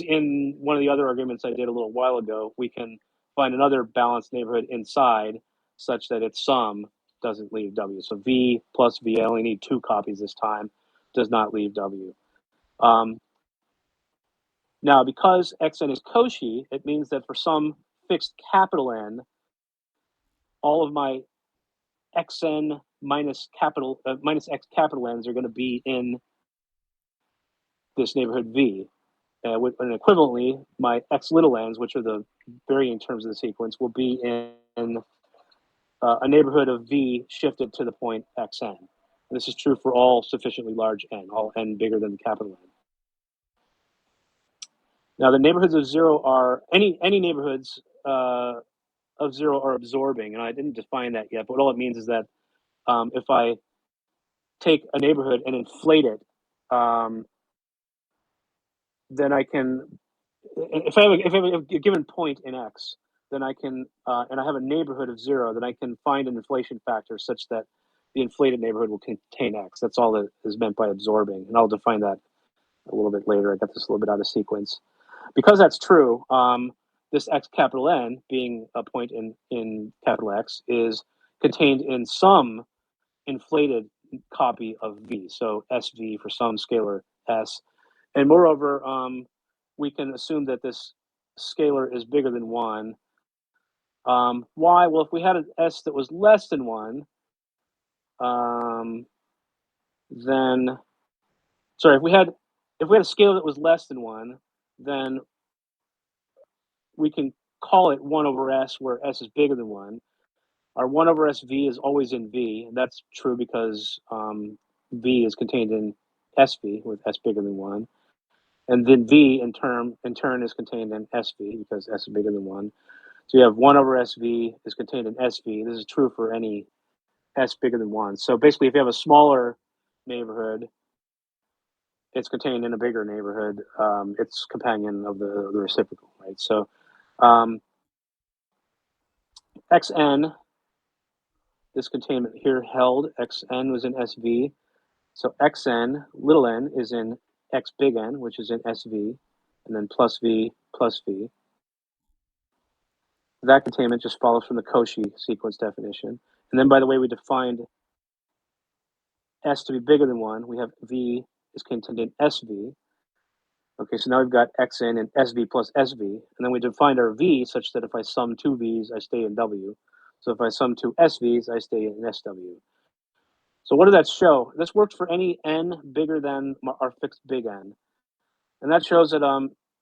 in one of the other arguments I did a little while ago, we can find another balanced neighborhood inside such that its sum doesn't leave W. So V plus V, I only need 2 copies this time, does not leave W. Now, because Xn is Cauchy, it means that for some fixed capital N, all of my Xn minus X capital N's are going to be in this neighborhood V. And equivalently, my X little n's, which are the varying terms of the sequence, will be in a neighborhood of V shifted to the point Xn. And this is true for all sufficiently large n, all n bigger than the capital N. Now, the neighborhoods of 0 are, any neighborhoods of 0 are absorbing, and I didn't define that yet, but all it means is that if I take a neighborhood and inflate it, then I can, if I have a given point in X, then I can, and I have a neighborhood of 0, then I can find an inflation factor such that the inflated neighborhood will contain X. That's all that is meant by absorbing, and I'll define that a little bit later. I got this a little bit out of sequence. Because that's true, this X capital N, being a point in capital X, is contained in some inflated copy of V, so SV for some scalar S. And moreover, we can assume that this scalar is bigger than 1. Why? Well, if we had an S that was less than 1, then, sorry, if we had a scalar that was less than 1, then we can call it 1 over S, where S is bigger than 1. Our 1 over SV is always in V, and that's true because V is contained in SV with S bigger than 1. And then V in turn is contained in SV because S is bigger than 1. So you have 1 over SV is contained in SV. This is true for any S bigger than 1. So basically, if you have a smaller neighborhood, it's contained in a bigger neighborhood. It's companion of the reciprocal, right? So Xn, this containment here held, Xn was in SV. So Xn, little n, is in X big N, which is in SV, and then plus V plus V. That containment just follows from the Cauchy sequence definition. And then, by the way, we defined S to be bigger than 1. We have V is contained in SV. Okay, so now we've got Xn and SV plus SV. And then we defined our V such that if I sum 2 V's, I stay in W. So if I sum 2 SV's, I stay in SW. So what does that show? This works for any n bigger than our fixed big N. And that shows that,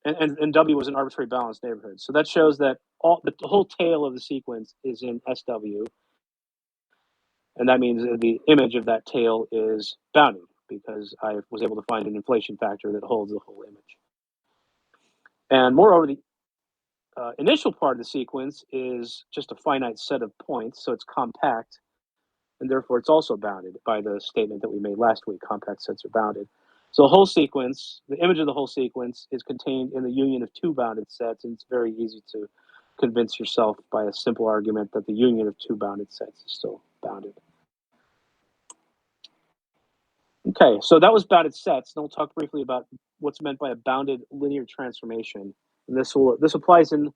and W was an arbitrary balanced neighborhood. So that shows that the whole tail of the sequence is in SW. And that means that the image of that tail is bounded because I was able to find an inflation factor that holds the whole image. And moreover, the initial part of the sequence is just a finite set of points, so it's compact, and therefore it's also bounded by the statement that we made last week, compact sets are bounded. So the whole sequence, the image of the whole sequence is contained in the union of 2 bounded sets, and it's very easy to convince yourself by a simple argument that the union of 2 bounded sets is still bounded. Okay, so that was bounded sets. Then we'll talk briefly about what's meant by a bounded linear transformation. And this applies in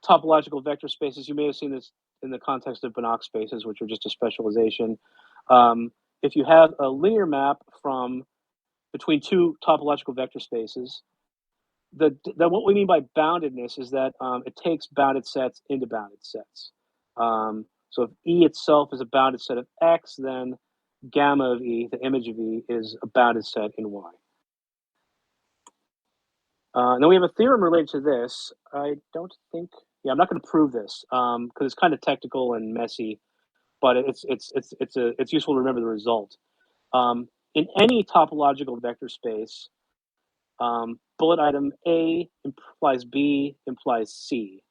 topological vector spaces. You may have seen this in the context of Banach spaces, which are just a specialization. If you have a linear map from between 2 topological vector spaces, what we mean by boundedness is that it takes bounded sets into bounded sets. So if E itself is a bounded set of X, then gamma of E, the image of E, is a bounded set in Y. Now we have a theorem related to this. I don't think, I'm not going to prove this because it's kind of technical and messy, but it's useful to remember the result. In any topological vector space, bullet item A implies B implies C.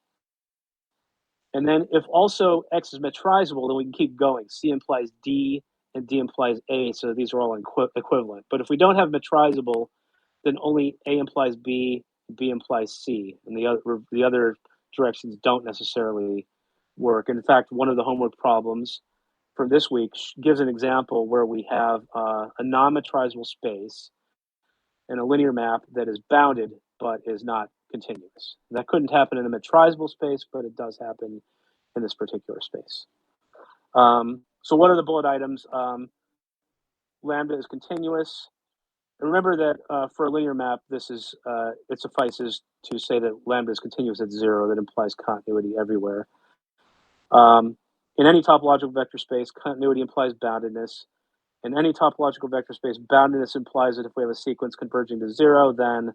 And then if also X is metrizable, then we can keep going. C implies D and D implies A, so these are all equivalent. But if we don't have metrizable, then only A implies B, B implies C, and the other directions don't necessarily work. In fact, one of the homework problems for this week gives an example where we have a non-metrizable space and a linear map that is bounded but is not continuous. That couldn't happen in a metrizable space, but it does happen in this particular space. So what are the bullet items? Lambda is continuous. And remember that for a linear map, this is it suffices to say that lambda is continuous at 0. That implies continuity everywhere. In any topological vector space, continuity implies boundedness. In any topological vector space, boundedness implies that if we have a sequence converging to 0, then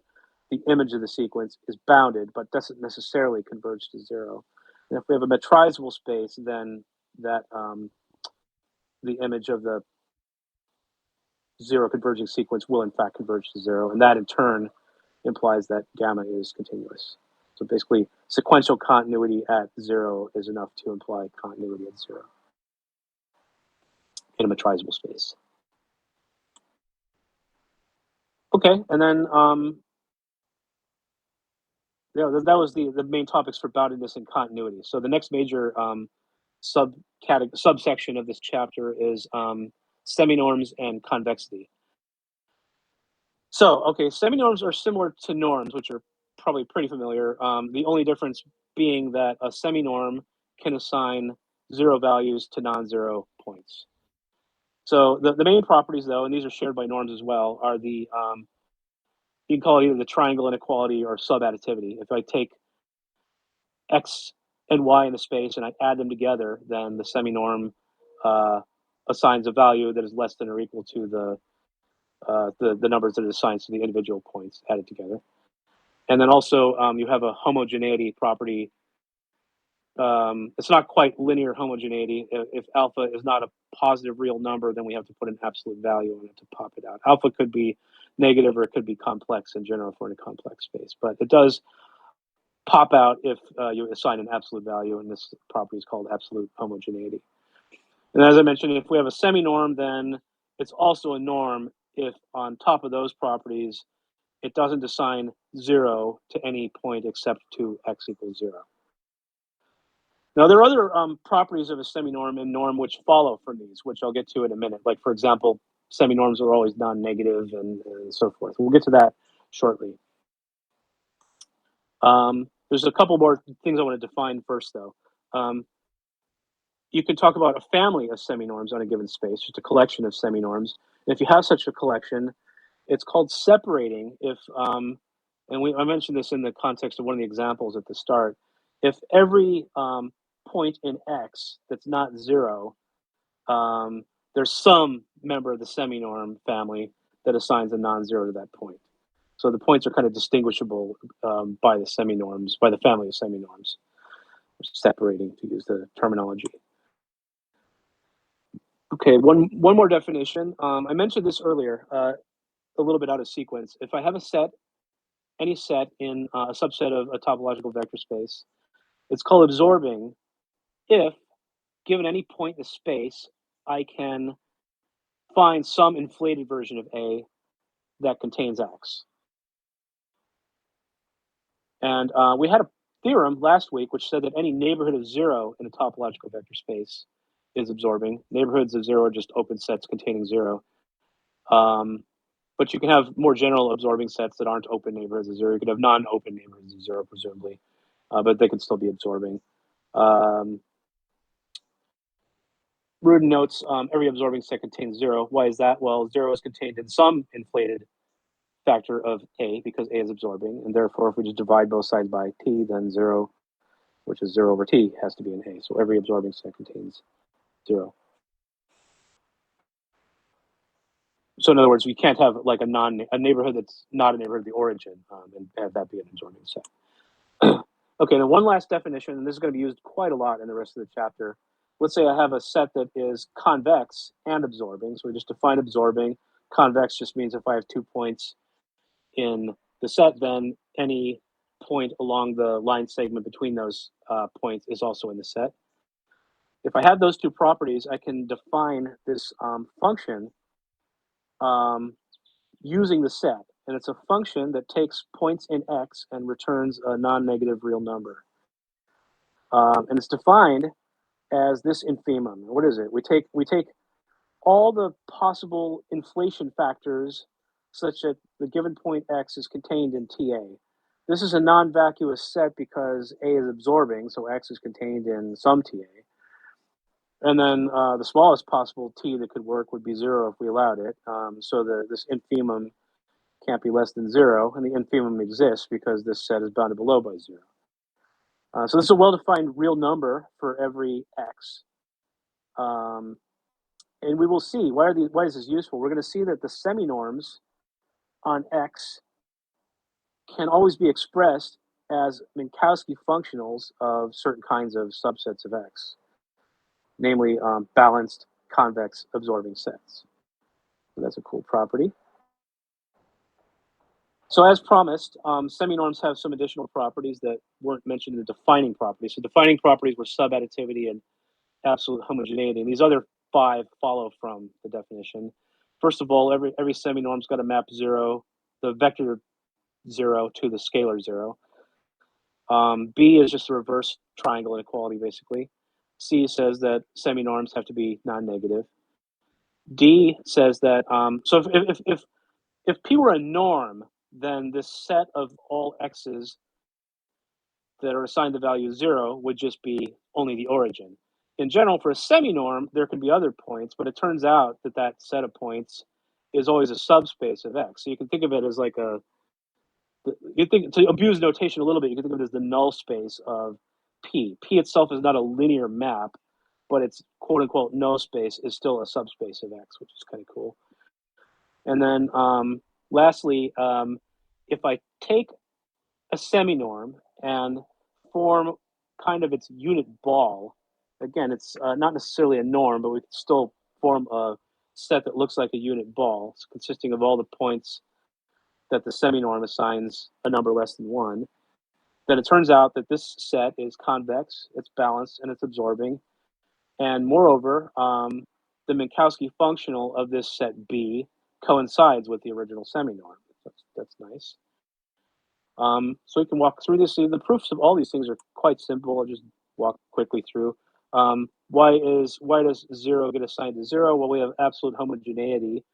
the image of the sequence is bounded, but doesn't necessarily converge to 0. And if we have a metrizable space, then that the image of the 0 converging sequence will in fact converge to 0, and that in turn implies that gamma is continuous. So basically, sequential continuity at 0 is enough to imply continuity at 0 in a metrizable space. Okay, and then yeah, that was the main topics for boundedness and continuity. So the next major subsection of this chapter is seminorms and convexity. So, okay, seminorms are similar to norms, which are probably pretty familiar. The only difference being that a seminorm can assign 0 values to non-zero points. So the main properties, though, and these are shared by norms as well, are the you can call it either the triangle inequality or subadditivity. If I take x and y in the space and I add them together, then the seminorm assigns a value that is less than or equal to the numbers that it assigns to the individual points added together. And then also you have a homogeneity property. It's not quite linear homogeneity. If alpha is not a positive real number, then we have to put an absolute value on it to pop it out. Alpha could be negative or it could be complex in general for in a complex space, but it does pop out if you assign an absolute value, and this property is called absolute homogeneity. And as I mentioned, if we have a seminorm, then it's also a norm if on top of those properties, it doesn't assign 0 to any point except to x equals 0. Now, there are other properties of a seminorm and norm which follow from these, which I'll get to in a minute. Like, for example, seminorms are always non-negative and so forth. We'll get to that shortly. There's a couple more things I want to define first, though. You can talk about a family of seminorms on a given space, just a collection of seminorms. And if you have such a collection, it's called separating if, and I mentioned this in the context of one of the examples at the start, if every point in X that's not 0, there's some member of the seminorm family that assigns a non-zero to that point. So the points are kind of distinguishable by the seminorms, by the family of seminorms, separating, to use the terminology. Okay, one more definition. I mentioned this earlier, a little bit out of sequence. If I have a set, any set in a subset of a topological vector space, it's called absorbing if, given any point in the space, I can find some inflated version of A that contains X. And we had a theorem last week which said that any neighborhood of 0 in a topological vector space is absorbing. Neighborhoods of 0 are just open sets containing 0. But you can have more general absorbing sets that aren't open neighborhoods of 0. You could have non-open neighborhoods of 0, presumably, but they can still be absorbing. Rudin notes every absorbing set contains 0. Why is that? Well, 0 is contained in some inflated factor of A because A is absorbing, and therefore if we just divide both sides by T, then 0, which is 0 over T, has to be in A. So every absorbing set contains 0. So in other words, we can't have like a neighborhood that's not a neighborhood of the origin and have that be an absorbing set. Okay, then one last definition, and this is going to be used quite a lot in the rest of the chapter. Let's say I have a set that is convex and absorbing. So we just define absorbing. Convex just means if I have 2 points in the set, then any point along the line segment between those points is also in the set. If I have those two properties, I can define this function using the set. And it's a function that takes points in X and returns a non-negative real number. And it's defined as this infimum. What is it? We take all the possible inflation factors such that the given point x is contained in TA. This is a non-vacuous set because A is absorbing, so x is contained in some TA. And then the smallest possible t that could work would be 0 if we allowed it. So this infimum can't be less than 0, and the infimum exists because this set is bounded below by 0. So this is a well-defined real number for every x. And we will see, why is this useful? We're going to see that the seminorms on x can always be expressed as Minkowski functionals of certain kinds of subsets of x, namely balanced, convex, absorbing sets. So that's a cool property. So as promised, seminorms have some additional properties that weren't mentioned in the defining properties. So defining properties were subadditivity and absolute homogeneity, and these other 5 follow from the definition. First of all, every seminorm's got to map 0, the vector 0 to the scalar 0. B is just a reverse triangle inequality, basically. C says that seminorms have to be non-negative. D says that, so if P were a norm, then this set of all x's that are assigned the value 0 would just be only the origin. In general, for a semi-norm, there can be other points, but it turns out that that set of points is always a subspace of x. So you can think of it as like to abuse notation a little bit, you can think of it as the null space of P. P itself is not a linear map, but its quote-unquote null space is still a subspace of x, which is kind of cool. And then lastly, if I take a seminorm and form kind of its unit ball, again, it's not necessarily a norm, but we can still form a set that looks like a unit ball, consisting of all the points that the seminorm assigns a number less than 1. Then it turns out that this set is convex, it's balanced, and it's absorbing. And moreover, the Minkowski functional of this set B coincides with the original seminorm. That's nice. So we can walk through this. The proofs of all these things are quite simple. I'll just walk quickly through. Why does 0 get assigned to 0? Well, we have absolute homogeneity.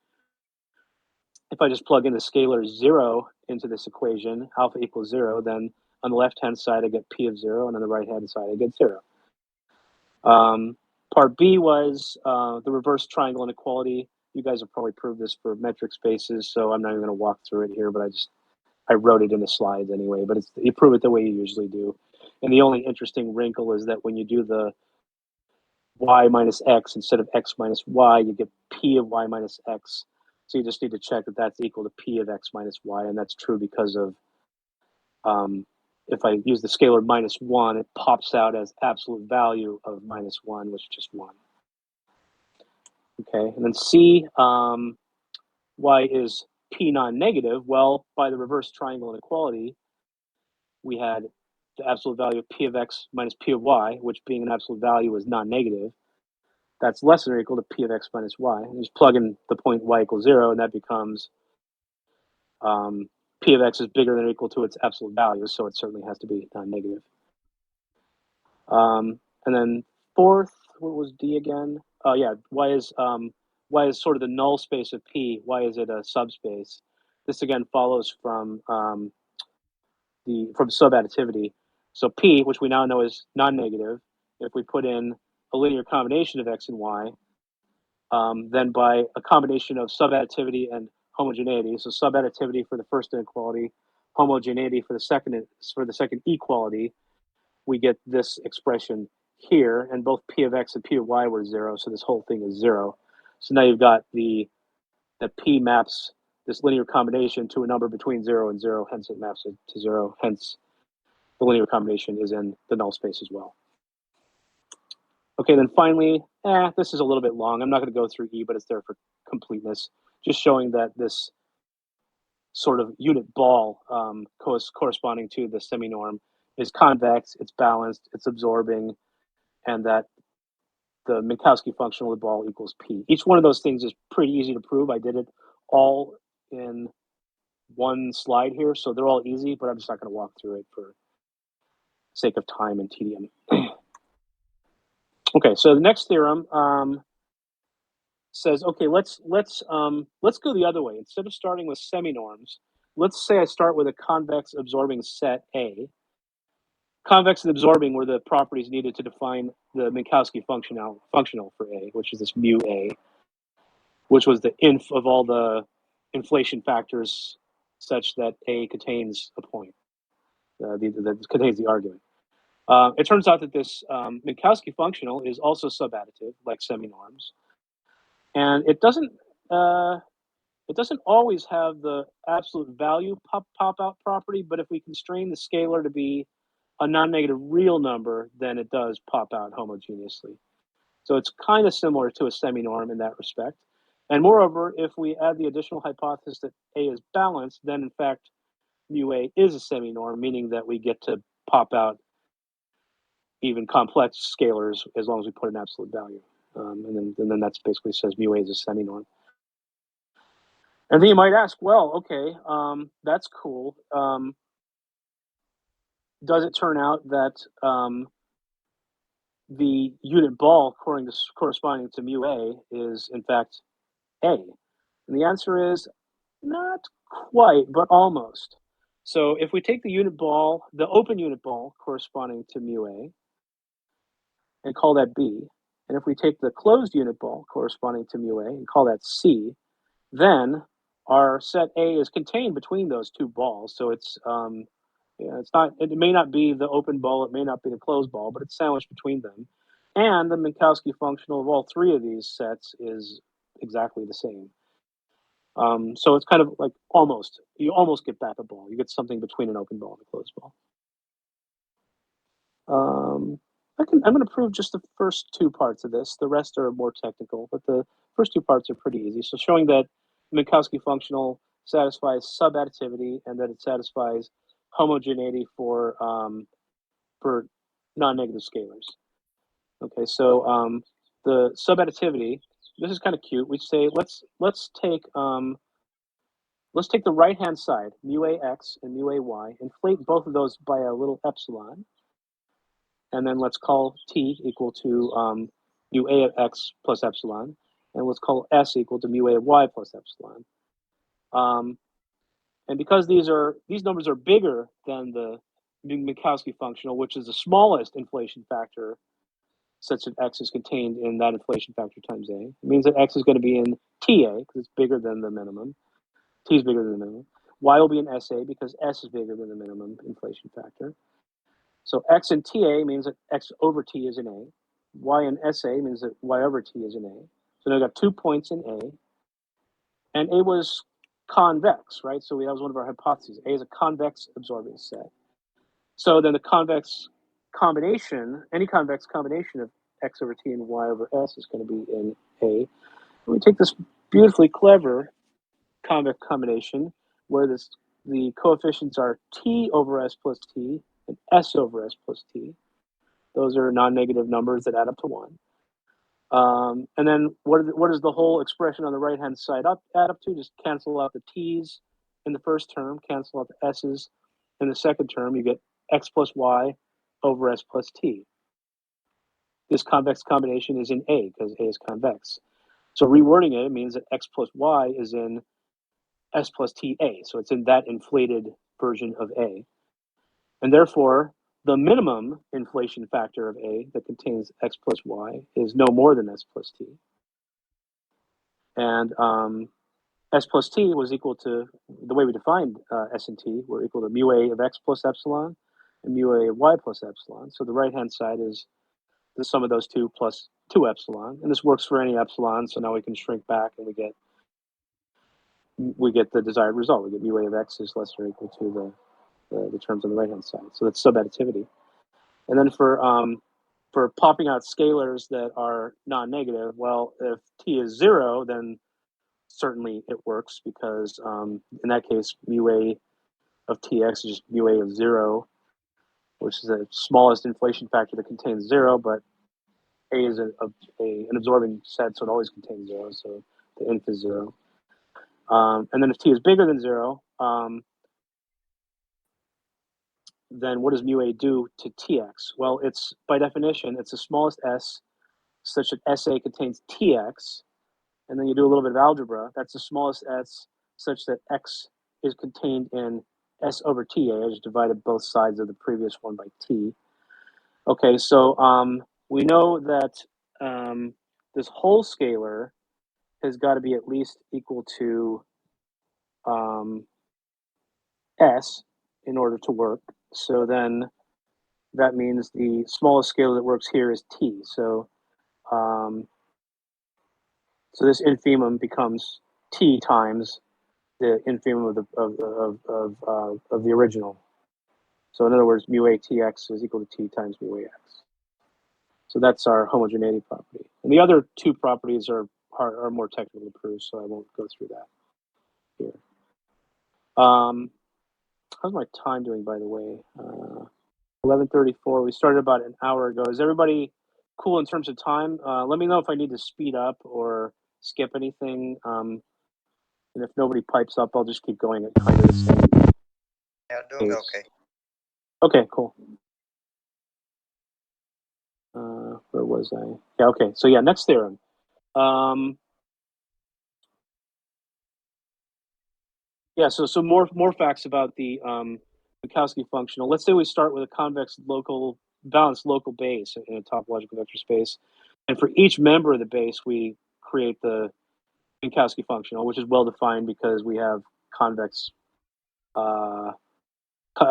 If I just plug in the scalar 0 into this equation, alpha equals 0, then on the left-hand side, I get P of 0, and on the right-hand side, I get 0. Part B was the reverse triangle inequality. You guys have probably proved this for metric spaces, so I'm not even going to walk through it here, but I wrote it in the slides anyway, but you prove it the way you usually do. And the only interesting wrinkle is that when you do the y minus x instead of x minus y, you get p of y minus x. So you just need to check that that's equal to p of x minus y, and that's true because of if I use the scalar minus 1, it pops out as absolute value of minus 1, which is just 1. Okay, and then C, why is P non-negative? Well, by the reverse triangle inequality, we had the absolute value of P of x minus P of y, which being an absolute value is non-negative. That's less than or equal to P of x minus y. And just plug in the point y equals 0, and that becomes P of x is bigger than or equal to its absolute value, so it certainly has to be non-negative. And then fourth, what was D again? Oh yeah, why is sort of the null space of P? Why is it a subspace? This again follows from subadditivity. So P, which we now know is non-negative, if we put in a linear combination of x and y, then by a combination of subadditivity and homogeneity, so subadditivity for the first inequality, homogeneity for the second equality, we get this expression here, and both P of x and P of y were 0, so this whole thing is 0. So now you've got that P maps this linear combination to a number between 0 and 0, hence it maps it to 0, hence the linear combination is in the null space as well. Okay, then finally, this is a little bit long. I'm not going to go through E, but it's there for completeness, just showing that this sort of unit ball corresponding to the seminorm is convex, it's balanced, it's absorbing, and that the Minkowski functional of the ball equals P. Each one of those things is pretty easy to prove. I did it all in one slide here, so they're all easy, but I'm just not going to walk through it sake of time and tedium. Okay, so the next theorem says, okay, let's go the other way. Instead of starting with semi-norms, let's say I start with a convex absorbing set A. Convex and absorbing were the properties needed to define the Minkowski functional for A, which is this mu A, which was the inf of all the inflation factors such that A contains a point, that contains the argument. It turns out that this Minkowski functional is also subadditive, like semi-norms, and it doesn't always have the absolute value pop out property, but if we constrain the scalar to be a non-negative real number, then it does pop out homogeneously. So it's kind of similar to a semi-norm in that respect. And moreover, if we add the additional hypothesis that A is balanced, then in fact, mu A is a semi-norm, meaning that we get to pop out even complex scalars as long as we put an absolute value. And then that's basically says mu A is a semi-norm. And then you might ask, well, okay, that's cool. Does it turn out that the unit ball corresponding to mu A is in fact A? And the answer is not quite, but almost. So if we take the unit ball, the open unit ball corresponding to mu A, and call that B, and if we take the closed unit ball corresponding to mu A and call that C, then our set A is contained between those two balls. So it's it's not. It may not be the open ball. It may not be the closed ball, but it's sandwiched between them. And the Minkowski functional of all three of these sets is exactly the same. So it's kind of like almost. You almost get back a ball. You get something between an open ball and a closed ball. I'm going to prove just the first two parts of this. The rest are more technical, but the first two parts are pretty easy. So showing that Minkowski functional satisfies subadditivity and that it satisfies homogeneity for non-negative scalars. Okay, so the subadditivity. This is kind of cute. We say let's take the right hand side, mu A x and mu A y, inflate both of those by a little epsilon. And then let's call t equal to mu A of x plus epsilon. And let's call s equal to mu A of y plus epsilon. And because these numbers are bigger than the Minkowski functional, which is the smallest inflation factor, such that x is contained in that inflation factor times a, it means that x is going to be in TA because it's bigger than the minimum. T is bigger than the minimum. Y will be in SA because S is bigger than the minimum inflation factor. So x in TA means that x over t is in A. Y in SA means that y over t is in A. So now I've got 2 points in A. And A was convex, right? So that was one of our hypotheses. A is a convex absorbing set. So then the convex combination, any convex combination of x over t and y over s is going to be in A. And we take this beautifully clever convex combination where the coefficients are t over s plus t and s over s plus t. Those are non-negative numbers that add up to 1. And then what does the whole expression on the right-hand side add up to? Just cancel out the t's in the first term, cancel out the s's in the second term. You get x plus y over s plus t. This convex combination is in A because A is convex. So rewording it means that x plus y is in s plus t A. So it's in that inflated version of A. And therefore, the minimum inflation factor of A that contains x plus y is no more than s plus t. And s plus t was equal to, the way we defined s and t, were equal to mu A of x plus epsilon and mu A of y plus epsilon. So the right-hand side is the sum of those two plus 2 epsilon. And this works for any epsilon, so now we can shrink back and we get the desired result. We get mu A of x is less or equal to the terms on the right-hand side. So that's subadditivity. And then for popping out scalars that are non-negative, well, if t is 0, then certainly it works because in that case, mu A of tx is just mu A of 0, which is the smallest inflation factor that contains 0, but A is an absorbing set, so it always contains 0, so the inf is 0. And then if t is bigger than 0, then what does mu A do to Tx? Well, it's by definition, it's the smallest S such that SA contains Tx, and then you do a little bit of algebra. That's the smallest S such that X is contained in S over TA. I just divided both sides of the previous one by T. Okay, so we know that this whole scalar has got to be at least equal to S in order to work. So then that means the smallest scalar that works here is T. So so this infimum becomes T times the infimum of the original. So in other words, mu A Tx is equal to T times mu A x. So that's our homogeneity property. And the other two properties are more technically proved, so I won't go through that here. How's my time doing, by the way? 11:34. We started about an hour ago. Is everybody cool in terms of time? Let me know if I need to speed up or skip anything. And if nobody pipes up, I'll just keep going at kind of the same. Yeah, doing okay. Okay, cool. Where was I? Yeah, okay. So yeah, next theorem. Yeah, so more facts about the Minkowski functional. Let's say we start with a convex local balanced local base in a topological vector space, and for each member of the base, we create the Minkowski functional, which is well defined because we have convex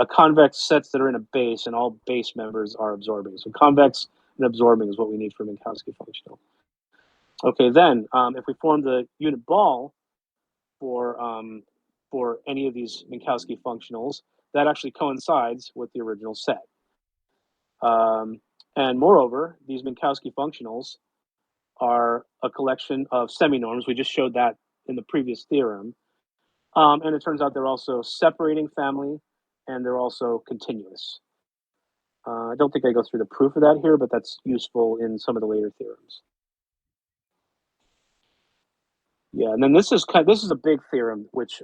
convex sets that are in a base, and all base members are absorbing. So convex and absorbing is what we need for Minkowski functional. Okay, then if we form the unit ball for any of these Minkowski functionals, that actually coincides with the original set. And moreover, these Minkowski functionals are a collection of seminorms. We just showed that in the previous theorem. And it turns out they're also separating family, and they're also continuous. I don't think I go through the proof of that here, but that's useful in some of the later theorems. Yeah, and then this is a big theorem, which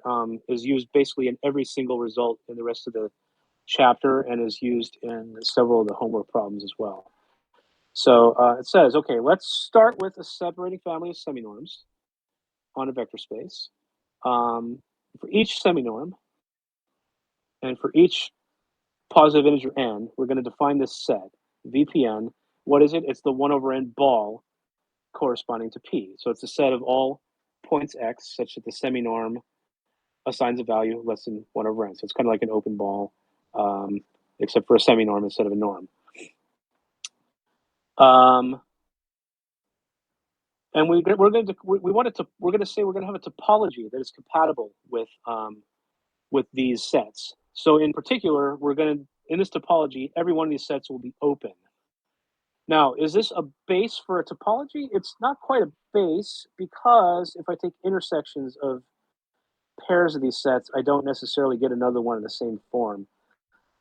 is used basically in every single result in the rest of the chapter, and is used in several of the homework problems as well. So it says, okay, let's start with a separating family of seminorms on a vector space. For each seminorm, and for each positive integer n, we're going to define this set, VPN. What is it? It's the 1 over n ball corresponding to P. So it's a set of all points x such that the seminorm assigns a value less than 1 over n. So it's kind of like an open ball, except for a seminorm instead of a norm. And we're going to say we're going to have a topology that is compatible with these sets. So in particular, in this topology, every one of these sets will be open. Now, is this a base for a topology? It's not quite a base, because if I take intersections of pairs of these sets, I don't necessarily get another one in the same form.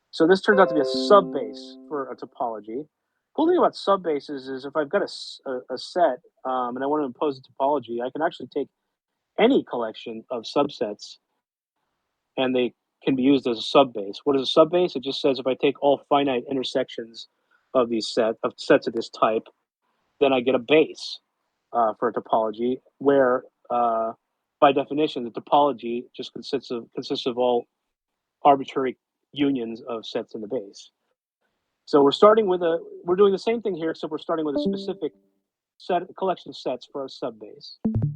So this turns out to be a subbase for a topology. Cool thing about subbases is if I've got a set and I want to impose a topology, I can actually take any collection of subsets and they can be used as a subbase. What is a subbase? It just says if I take all finite intersections of these sets of this type, then I get a base for a topology where, by definition, the topology just consists of all arbitrary unions of sets in the base. So we're doing the same thing here, except we're starting with a specific collection of sets for our subbase. And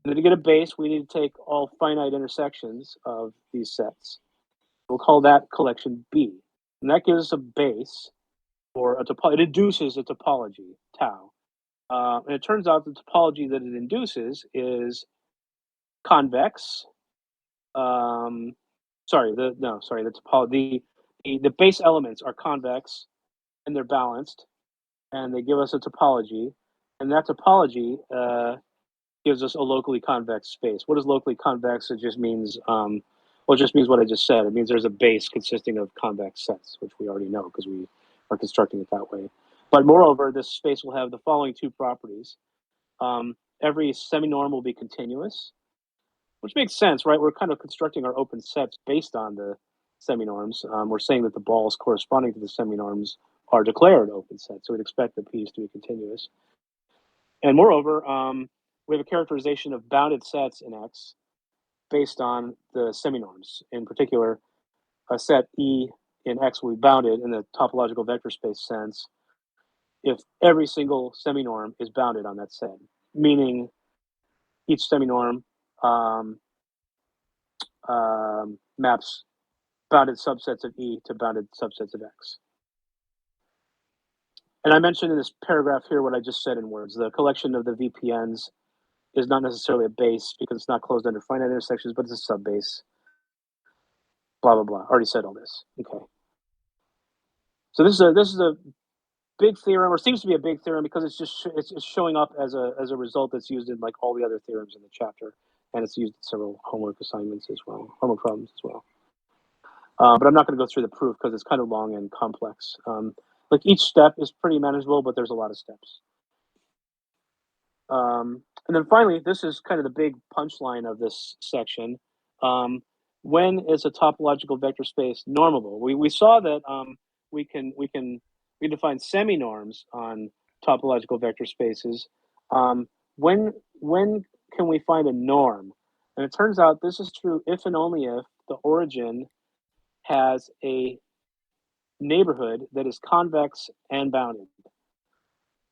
then to get a base, we need to take all finite intersections of these sets. We'll call that collection B. And that gives us a base for a topology. It induces a topology, tau. And it turns out the topology that it induces is convex. The base elements are convex, and they're balanced, and they give us a topology, and that topology gives us a locally convex space. What is locally convex? It just means it just means what I just said. It means there's a base consisting of convex sets, which we already know because we are constructing it that way. But moreover, this space will have the following two properties. Every seminorm will be continuous, which makes sense, right? We're kind of constructing our open sets based on the seminorms, we're saying that the balls corresponding to the seminorms are declared open sets. So we'd expect the P's to be continuous. And moreover, we have a characterization of bounded sets in X based on the seminorms. In particular, a set E in X will be bounded in the topological vector space sense if every single seminorm is bounded on that set, meaning each seminorm maps bounded subsets of E to bounded subsets of X. And I mentioned in this paragraph here what I just said in words. The collection of the VPNs is not necessarily a base because it's not closed under finite intersections, but it's a subbase. Blah, blah, blah. Already said all this. Okay. So this is a big theorem, or seems to be a big theorem, because it's showing up as a result that's used in like all the other theorems in the chapter, and it's used in several homework assignments as well, homework problems as well. But I'm not going to go through the proof because it's kind of long and complex. Like each step is pretty manageable, but there's a lot of steps. And then finally, this is kind of the big punchline of this section. When is a topological vector space normable? We saw that we define seminorms on topological vector spaces. When can we find a norm? And it turns out this is true if and only if the origin has a neighborhood that is convex and bounded.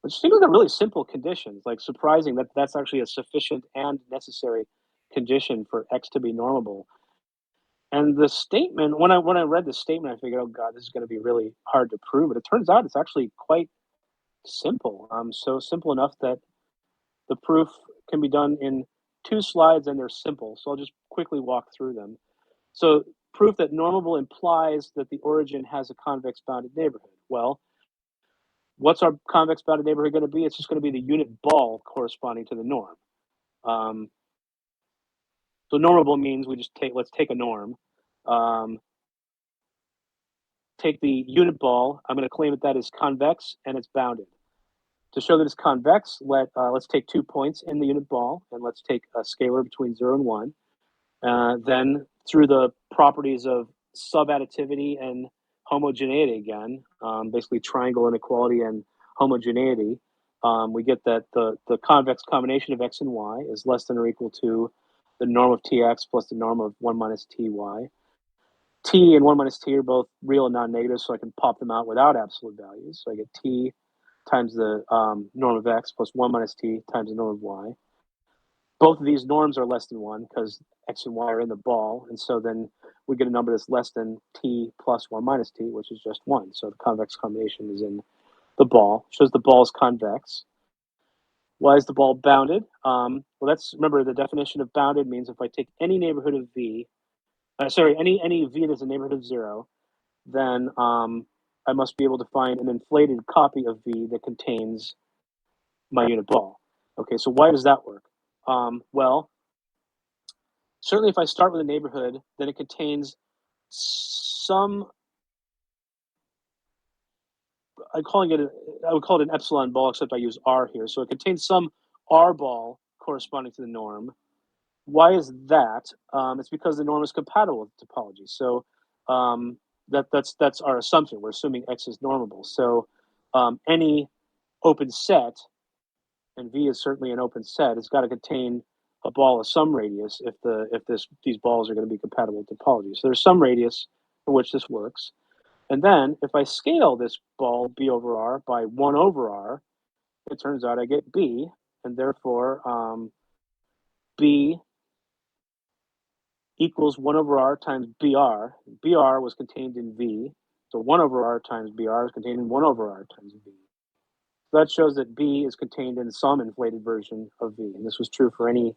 Which seems like a really simple condition. Like surprising that that's actually a sufficient and necessary condition for X to be normable. And the statement, when I read the statement, I figured, oh God, this is going to be really hard to prove. But it turns out it's actually quite simple. So simple enough that the proof can be done in 2 slides, and they're simple. So I'll just quickly walk through them. So proof that normable implies that the origin has a convex bounded neighborhood. Well, what's our convex bounded neighborhood going to be? It's just going to be the unit ball corresponding to the norm. So normable means let's take a norm. Take the unit ball. I'm going to claim that is convex and it's bounded. To show that it's convex, let's take 2 points in the unit ball, and let's take a scalar between 0 and 1. Then through the properties of subadditivity and homogeneity again, basically triangle inequality and homogeneity, we get that the convex combination of x and y is less than or equal to the norm of tx plus the norm of 1 minus ty. T and 1 minus t are both real and non-negative, so I can pop them out without absolute values. So I get t times the norm of x plus 1 minus t times the norm of y. Both of these norms are less than 1 because x and y are in the ball, and so then we get a number that's less than t plus 1 minus t, which is just 1. So the convex combination is in the ball. Shows the ball is convex. Why is the ball bounded? Well, remember the definition of bounded means if I take any neighborhood of v, any v that's a neighborhood of 0, then I must be able to find an inflated copy of v that contains my unit ball. Okay, so why does that work? Well, certainly if I start with a neighborhood, then it contains some, I would call it an epsilon ball, except I use R here. So it contains some R ball corresponding to the norm. Why is that? It's because the norm is compatible with topology. So that's our assumption. We're assuming X is normable. So any open set, and V is certainly an open set, it's got to contain a ball of some radius if these balls are going to be compatible with topology. So there's some radius for which this works. And then if I scale this ball B over R by 1 over R, it turns out I get B, and therefore B equals 1 over R times BR. BR was contained in V, so 1 over R times BR is contained in 1 over R times V. So that shows that B is contained in some inflated version of V, and this was true for any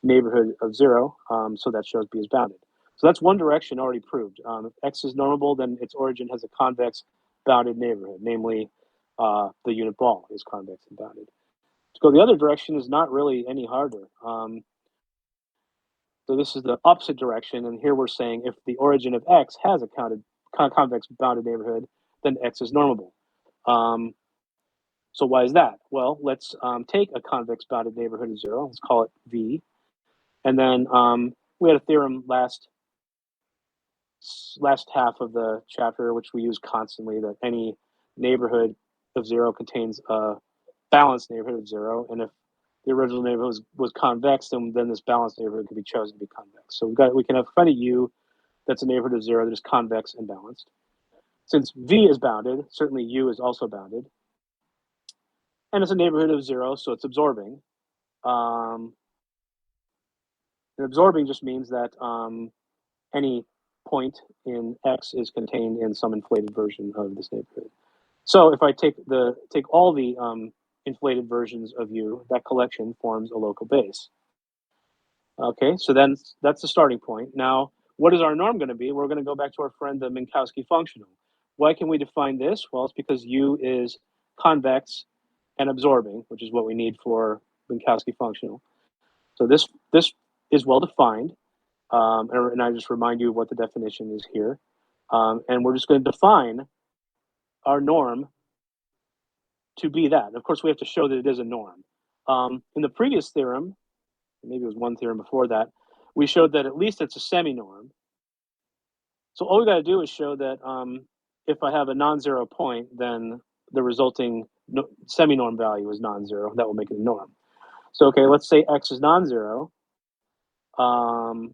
neighborhood of 0, so that shows B is bounded. So that's one direction already proved. If X is normable, then its origin has a convex bounded neighborhood, namely the unit ball is convex and bounded. To go the other direction is not really any harder. So this is the opposite direction, and here we're saying if the origin of X has a convex bounded neighborhood, then X is normable. So why is that? Well, let's take a convex bounded neighborhood of 0. Let's call it V. And then we had a theorem last last half of the chapter, which we use constantly, that any neighborhood of zero contains a balanced neighborhood of zero, and if the original neighborhood was convex, then this balanced neighborhood can be chosen to be convex. So we can have find a U that's a neighborhood of zero that is convex and balanced. Since V is bounded, certainly U is also bounded, and it's a neighborhood of zero, so it's absorbing. And absorbing just means that any point in X is contained in some inflated version of this neighborhood. So if I take all the inflated versions of U, that collection forms a local base. Okay, so then that's the starting point. Now, what is our norm going to be? We're going to go back to our friend, the Minkowski functional. Why can we define this? Well, it's because U is convex and absorbing, which is what we need for Minkowski functional. So this is well defined, and I just remind you what the definition is here. And we're just going to define our norm to be that. Of course, we have to show that it is a norm. In the previous theorem, maybe it was one theorem before that, we showed that at least it's a semi-norm. So all we got to do is show that if I have a non-zero point, then the resulting semi-norm value is non-zero. That will make it a norm. So okay, let's say X is non-zero. So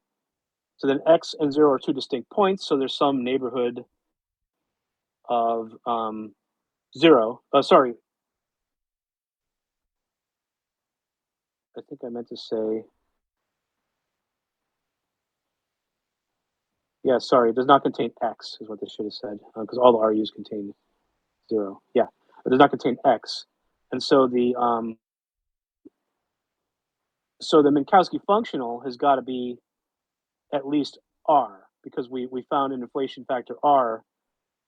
then X and zero are two distinct points. So there's some neighborhood of zero. Sorry. I think I meant to say, yeah, sorry, it does not contain X, is what they should have said, because all the RUs contain zero. Yeah, it does not contain X. And so the Minkowski functional has got to be at least R, because we found an inflation factor R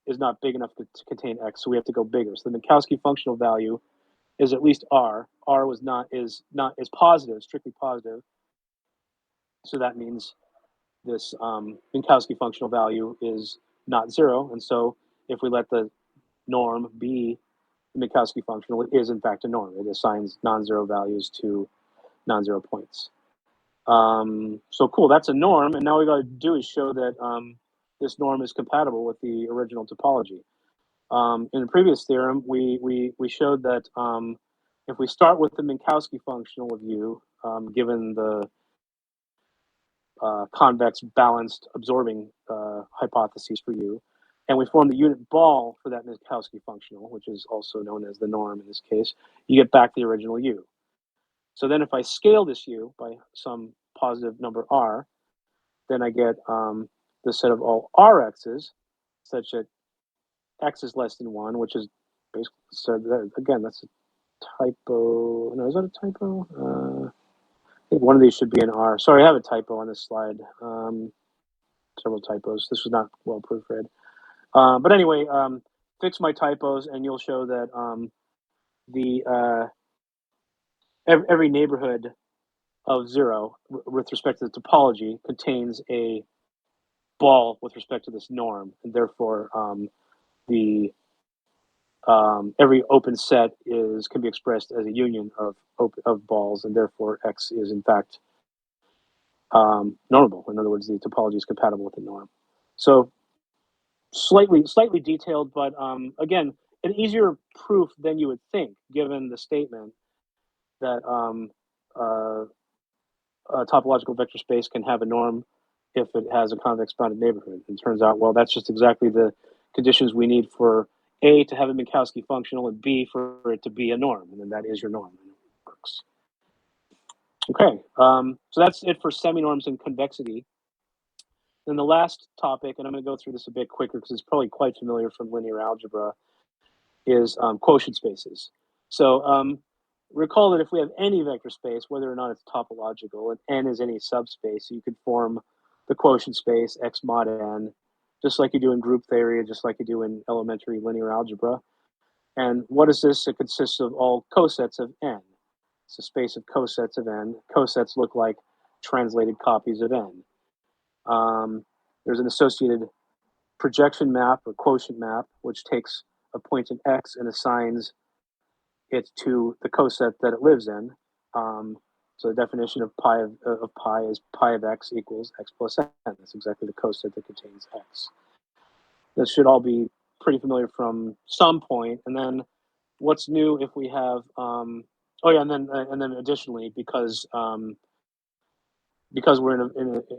is not big enough to contain X, so we have to go bigger. So the Minkowski functional value is at least R. R is positive, strictly positive. So that means this Minkowski functional value is not zero. And so if we let the norm be the Minkowski functional, it is in fact a norm. It assigns non-zero values to non-zero points. So cool, that's a norm. And now we got to do is show that this norm is compatible with the original topology. In the previous theorem, we showed that if we start with the Minkowski functional of U, given the convex balanced absorbing hypotheses for U, and we form the unit ball for that Minkowski functional, which is also known as the norm in this case, you get back the original U. So then if I scale this U by some positive number R, then I get the set of all Rx's such that X is less than 1, which is basically, so that, again, that's a typo. No, is that a typo? I think one of these should be an R. Sorry, I have a typo on this slide. Several typos. This was not well proofread. But anyway, fix my typos and you'll show that every neighborhood of zero with respect to the topology contains a ball with respect to this norm, and therefore every open set can be expressed as a union of balls, and therefore X is in fact normable. In other words, the topology is compatible with the norm. So slightly detailed, but again, an easier proof than you would think, given the statement that a topological vector space can have a norm if it has a convex bounded neighborhood. And it turns out, well, that's just exactly the conditions we need for A to have a Minkowski functional and B for it to be a norm, and then that is your norm, and it works. Okay, so that's it for semi-norms and convexity. Then the last topic, and I'm going to go through this a bit quicker because it's probably quite familiar from linear algebra, is quotient spaces. So recall that if we have any vector space, whether or not it's topological, and n is any subspace, you could form the quotient space X mod n, just like you do in group theory, just like you do in elementary linear algebra. And what is this? It consists of all cosets of n. It's a space of cosets of n. Cosets look like translated copies of n. There's an associated projection map or quotient map, which takes a point in X and assigns it to the coset that it lives in. So the definition of pi is pi of x equals x plus n. That's exactly the coset that contains x. This should all be pretty familiar from some point. And then what's new if we have and then additionally, because we're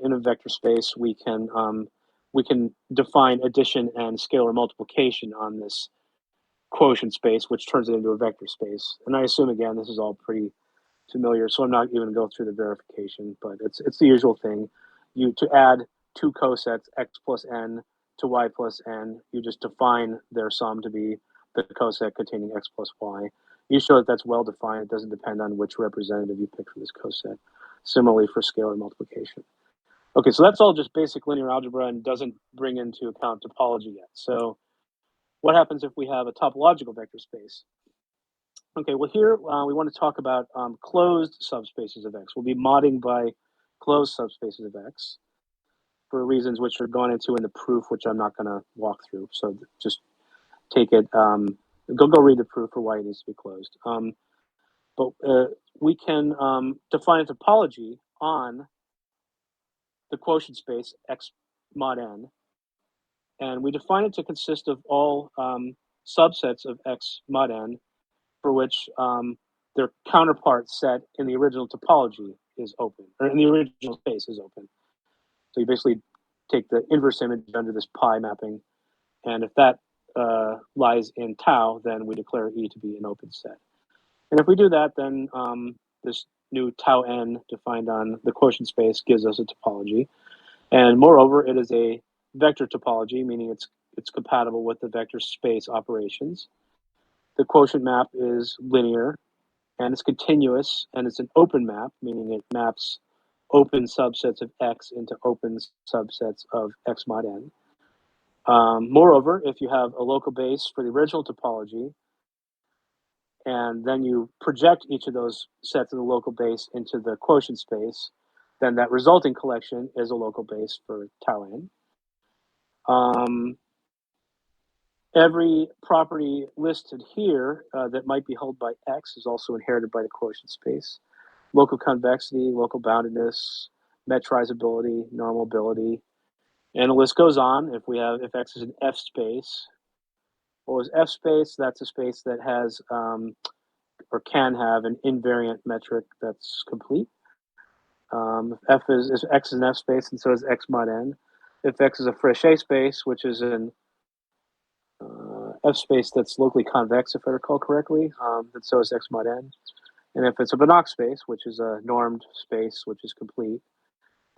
in a vector space, we can define addition and scalar multiplication on this quotient space, which turns it into a vector space. And I assume, again, this is all pretty familiar, so I'm not even going to go through the verification, but it's the usual thing. To add two cosets, x plus n to y plus n, you just define their sum to be the coset containing x plus y. You show that that's well defined. It doesn't depend on which representative you pick for this coset. Similarly for scalar multiplication. Okay, so that's all just basic linear algebra and doesn't bring into account topology yet. So what happens if we have a topological vector space? Okay, well here we want to talk about closed subspaces of X. We'll be modding by closed subspaces of X for reasons which are gone into in the proof, which I'm not going to walk through. So just take it, go read the proof for why it needs to be closed. But we can define a topology on the quotient space X mod n, and we define it to consist of all subsets of X mod n for which their counterpart set in the original topology is open, or in the original space is open. So you basically take the inverse image under this pi mapping, and if that lies in tau, then we declare E to be an open set. And if we do that, then this new tau n defined on the quotient space gives us a topology. And moreover, it is a vector topology, meaning it's compatible with the vector space operations. The quotient map is linear, and it's continuous, and it's an open map, meaning it maps open subsets of X into open subsets of X mod n. Moreover, if you have a local base for the original topology, and then you project each of those sets of the local base into the quotient space, then that resulting collection is a local base for tau n. Every property listed here that might be held by X is also inherited by the quotient space. Local convexity, local boundedness, metrizability, normability, and the list goes on. If X is an F space, what was F space? That's a space that has or can have an invariant metric that's complete. If X is an F space, and so is X mod n. If X is a Fréchet space, which is an F space that's locally convex, if I recall correctly, then so is X mod n. And if it's a Banach space, which is a normed space, which is complete,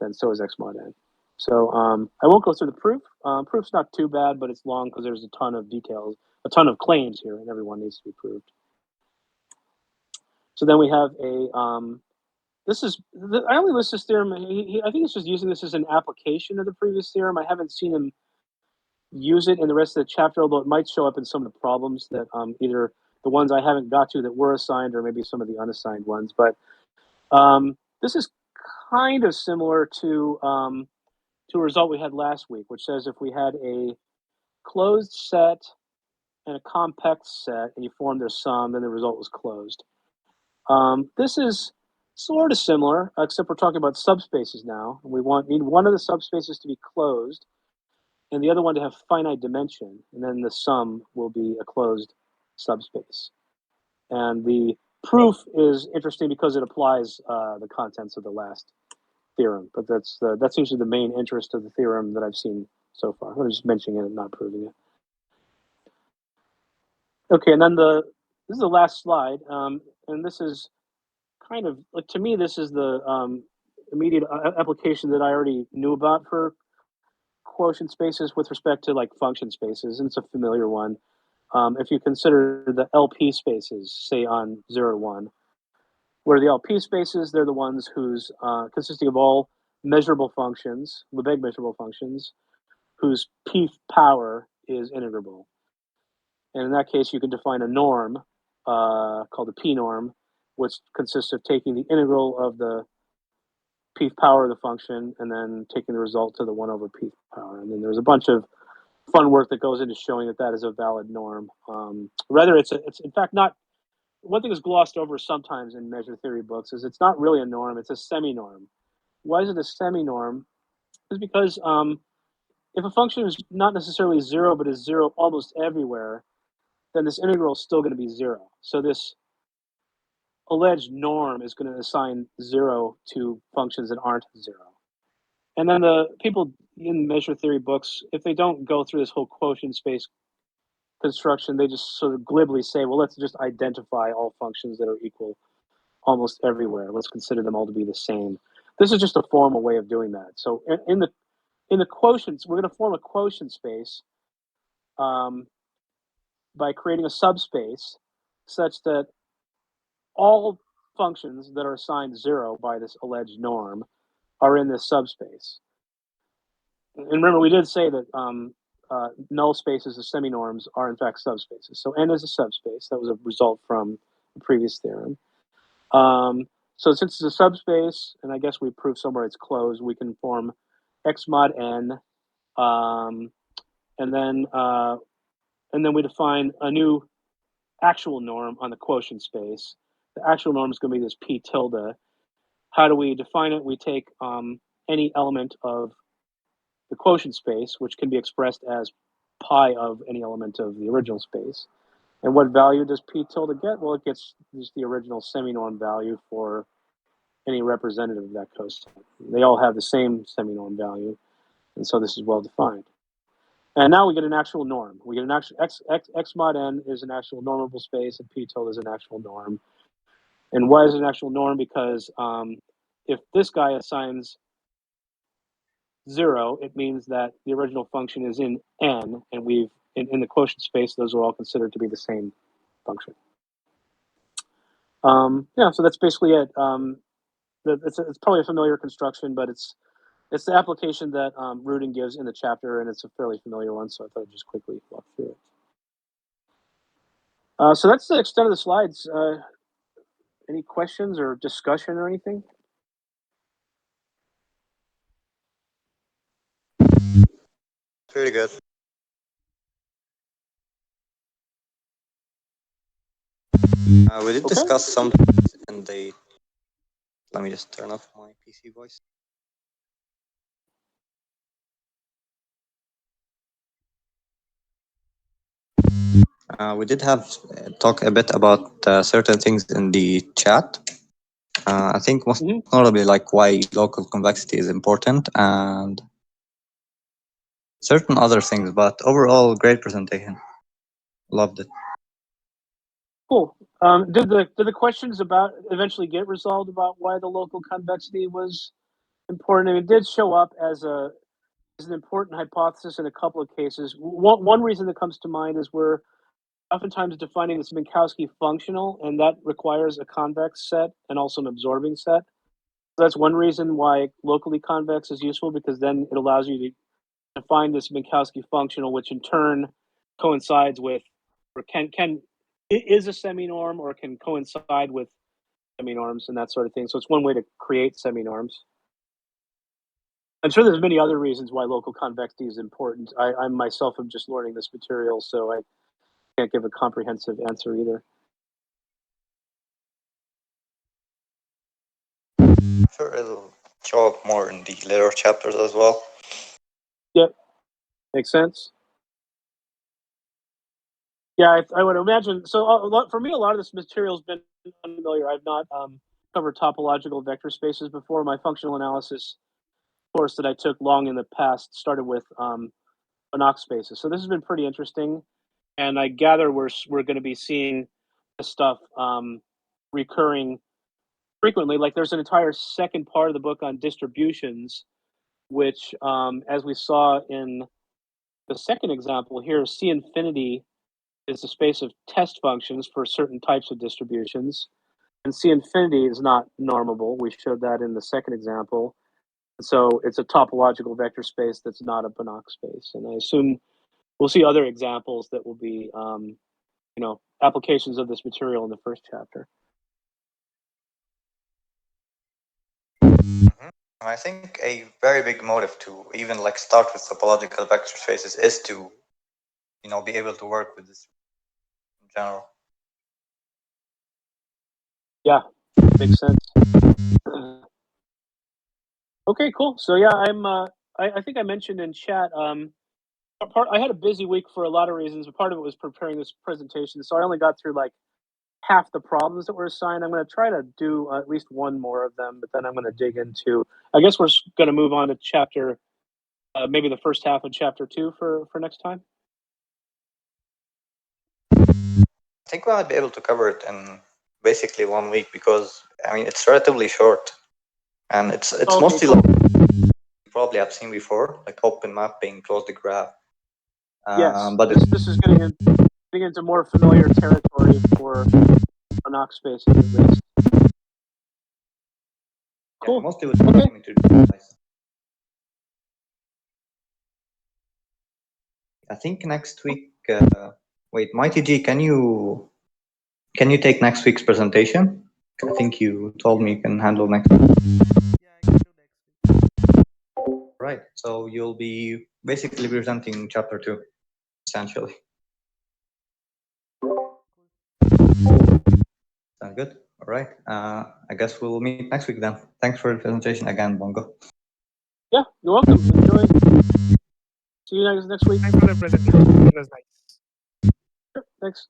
then so is X mod n. So I won't go through the proof. Proof's not too bad, but it's long because there's a ton of details, a ton of claims here, and everyone needs to be proved. So then we have a, I only list this theorem, I think he's just using this as an application of the previous theorem. I haven't seen him use it in the rest of the chapter, although it might show up in some of the problems that either the ones I haven't got to that were assigned or maybe some of the unassigned ones. But this is kind of similar to a result we had last week, which says if we had a closed set and a complex set and you formed their sum, then the result was closed. This is sort of similar, except we're talking about subspaces now. We need one of the subspaces to be closed and the other one to have finite dimension, and then the sum will be a closed subspace. And the proof is interesting because it applies the contents of the last theorem, but that's usually the main interest of the theorem that I've seen so far. I'm just mentioning it and not proving it. Okay, and then this is the last slide, and this is kind of like, to me, this is the immediate application that I already knew about for quotient spaces with respect to like function spaces, and it's a familiar one. If you consider the LP spaces, say on 0 to 1, where the LP spaces, they're the ones whose consisting of all measurable functions, Lebesgue measurable functions, whose p power is integrable. And in that case, you can define a norm called the p norm, which consists of taking the integral of the p power of the function and then taking the result to the 1 over p power. And then there's a bunch of fun work that goes into showing that that is a valid norm. Rather, it's in fact not one thing is glossed over sometimes in measure theory books is it's not really a norm; it's a semi-norm. Why is it a semi-norm? Is because if a function is not necessarily zero, but is zero almost everywhere, then this integral is still going to be zero. So this alleged norm is going to assign zero to functions that aren't zero. And then the people in measure theory books, if they don't go through this whole quotient space construction, they just sort of glibly say, well, let's just identify all functions that are equal almost everywhere. Let's consider them all to be the same. This is just a formal way of doing that. So in the quotients, we're going to form a quotient space by creating a subspace such that all functions that are assigned zero by this alleged norm are in this subspace. And remember, we did say that null spaces as semi-norms are in fact subspaces. So N is a subspace. That was a result from the previous theorem. So since it's a subspace, and I guess we proved somewhere it's closed, we can form X mod N, and then we define a new actual norm on the quotient space. The actual norm is going to be this P tilde. How do we define it? We take any element of the quotient space, which can be expressed as pi of any element of the original space. And what value does P tilde get? Well, it gets just the original semi-norm value for any representative of that cosine. They all have the same semi-norm value, and so this is well defined. And now we get an actual norm. We get an actual x mod n is an actual normable space, and P tilde is an actual norm. And why is it an actual norm? Because if this guy assigns zero, it means that the original function is in n, and we've in the quotient space, those are all considered to be the same function. Yeah, so that's basically it. It's probably a familiar construction, but it's the application that Rudin gives in the chapter, and it's a fairly familiar one, so I thought I'd just quickly walk through it. So that's the extent of the slides. Any questions or discussion or anything? Pretty good. We did discuss some things in the. Let me just turn off my PC voice. We did have talk a bit about certain things in the chat. I think most notably like why local convexity is important and certain other things, but overall great presentation. Loved it. Cool. Did the questions about eventually get resolved about why the local convexity was important? And it did show up as an important hypothesis in a couple of cases. One reason that comes to mind is we're oftentimes defining this Minkowski functional, and that requires a convex set and also an absorbing set. So that's one reason why locally convex is useful, because then it allows you to define this Minkowski functional, which in turn coincides with, or is a semi-norm, or can coincide with semi-norms and that sort of thing. So it's one way to create semi-norms. I'm sure there's many other reasons why local convexity is important. I myself am just learning this material, so I can't give a comprehensive answer either. I'm sure it'll show up more in the later chapters as well. Yep, makes sense. Yeah, I would imagine. So for me, a lot of this material has been unfamiliar. I've not covered topological vector spaces before. My functional analysis course that I took long in the past started with Banach spaces. So this has been pretty interesting, and I gather we're going to be seeing this stuff recurring frequently. Like there's an entire second part of the book on distributions, which, as we saw in the second example here, C infinity is the space of test functions for certain types of distributions. And C infinity is not normable. We showed that in the second example. So it's a topological vector space that's not a Banach space. And I assume we'll see other examples that will be, applications of this material in the first chapter. Mm-hmm. I think a very big motive to even like start with topological vector spaces is to, be able to work with this in general. Yeah, makes sense. Okay, cool. So yeah, I think I mentioned in chat. I had a busy week for a lot of reasons, but part of it was preparing this presentation. So I only got through like half the problems that were assigned. I'm going to try to do at least one more of them, but then I'm going to dig into. I guess we're going to move on to chapter, maybe the first half of chapter 2 for next time. I think we might be able to cover it in basically 1 week because I mean it's relatively short, and it's okay, mostly cool. Like you probably have seen before, like open mapping, close the graph. Yes, but this is getting into more familiar territory for Banach spaces at least. Cool. Yeah, mostly with okay. I think next week. Wait, Mighty G, can you take next week's presentation? I think you told me you can handle next week. Yeah, I can do next week. Right. So you'll be basically presenting chapter 2, essentially. Sounds good. All right. I guess we'll meet next week then. Thanks for the presentation again, Bongo. Yeah, you're welcome. Enjoy. See you next week. Thanks for the presentation. It was nice. Sure, thanks.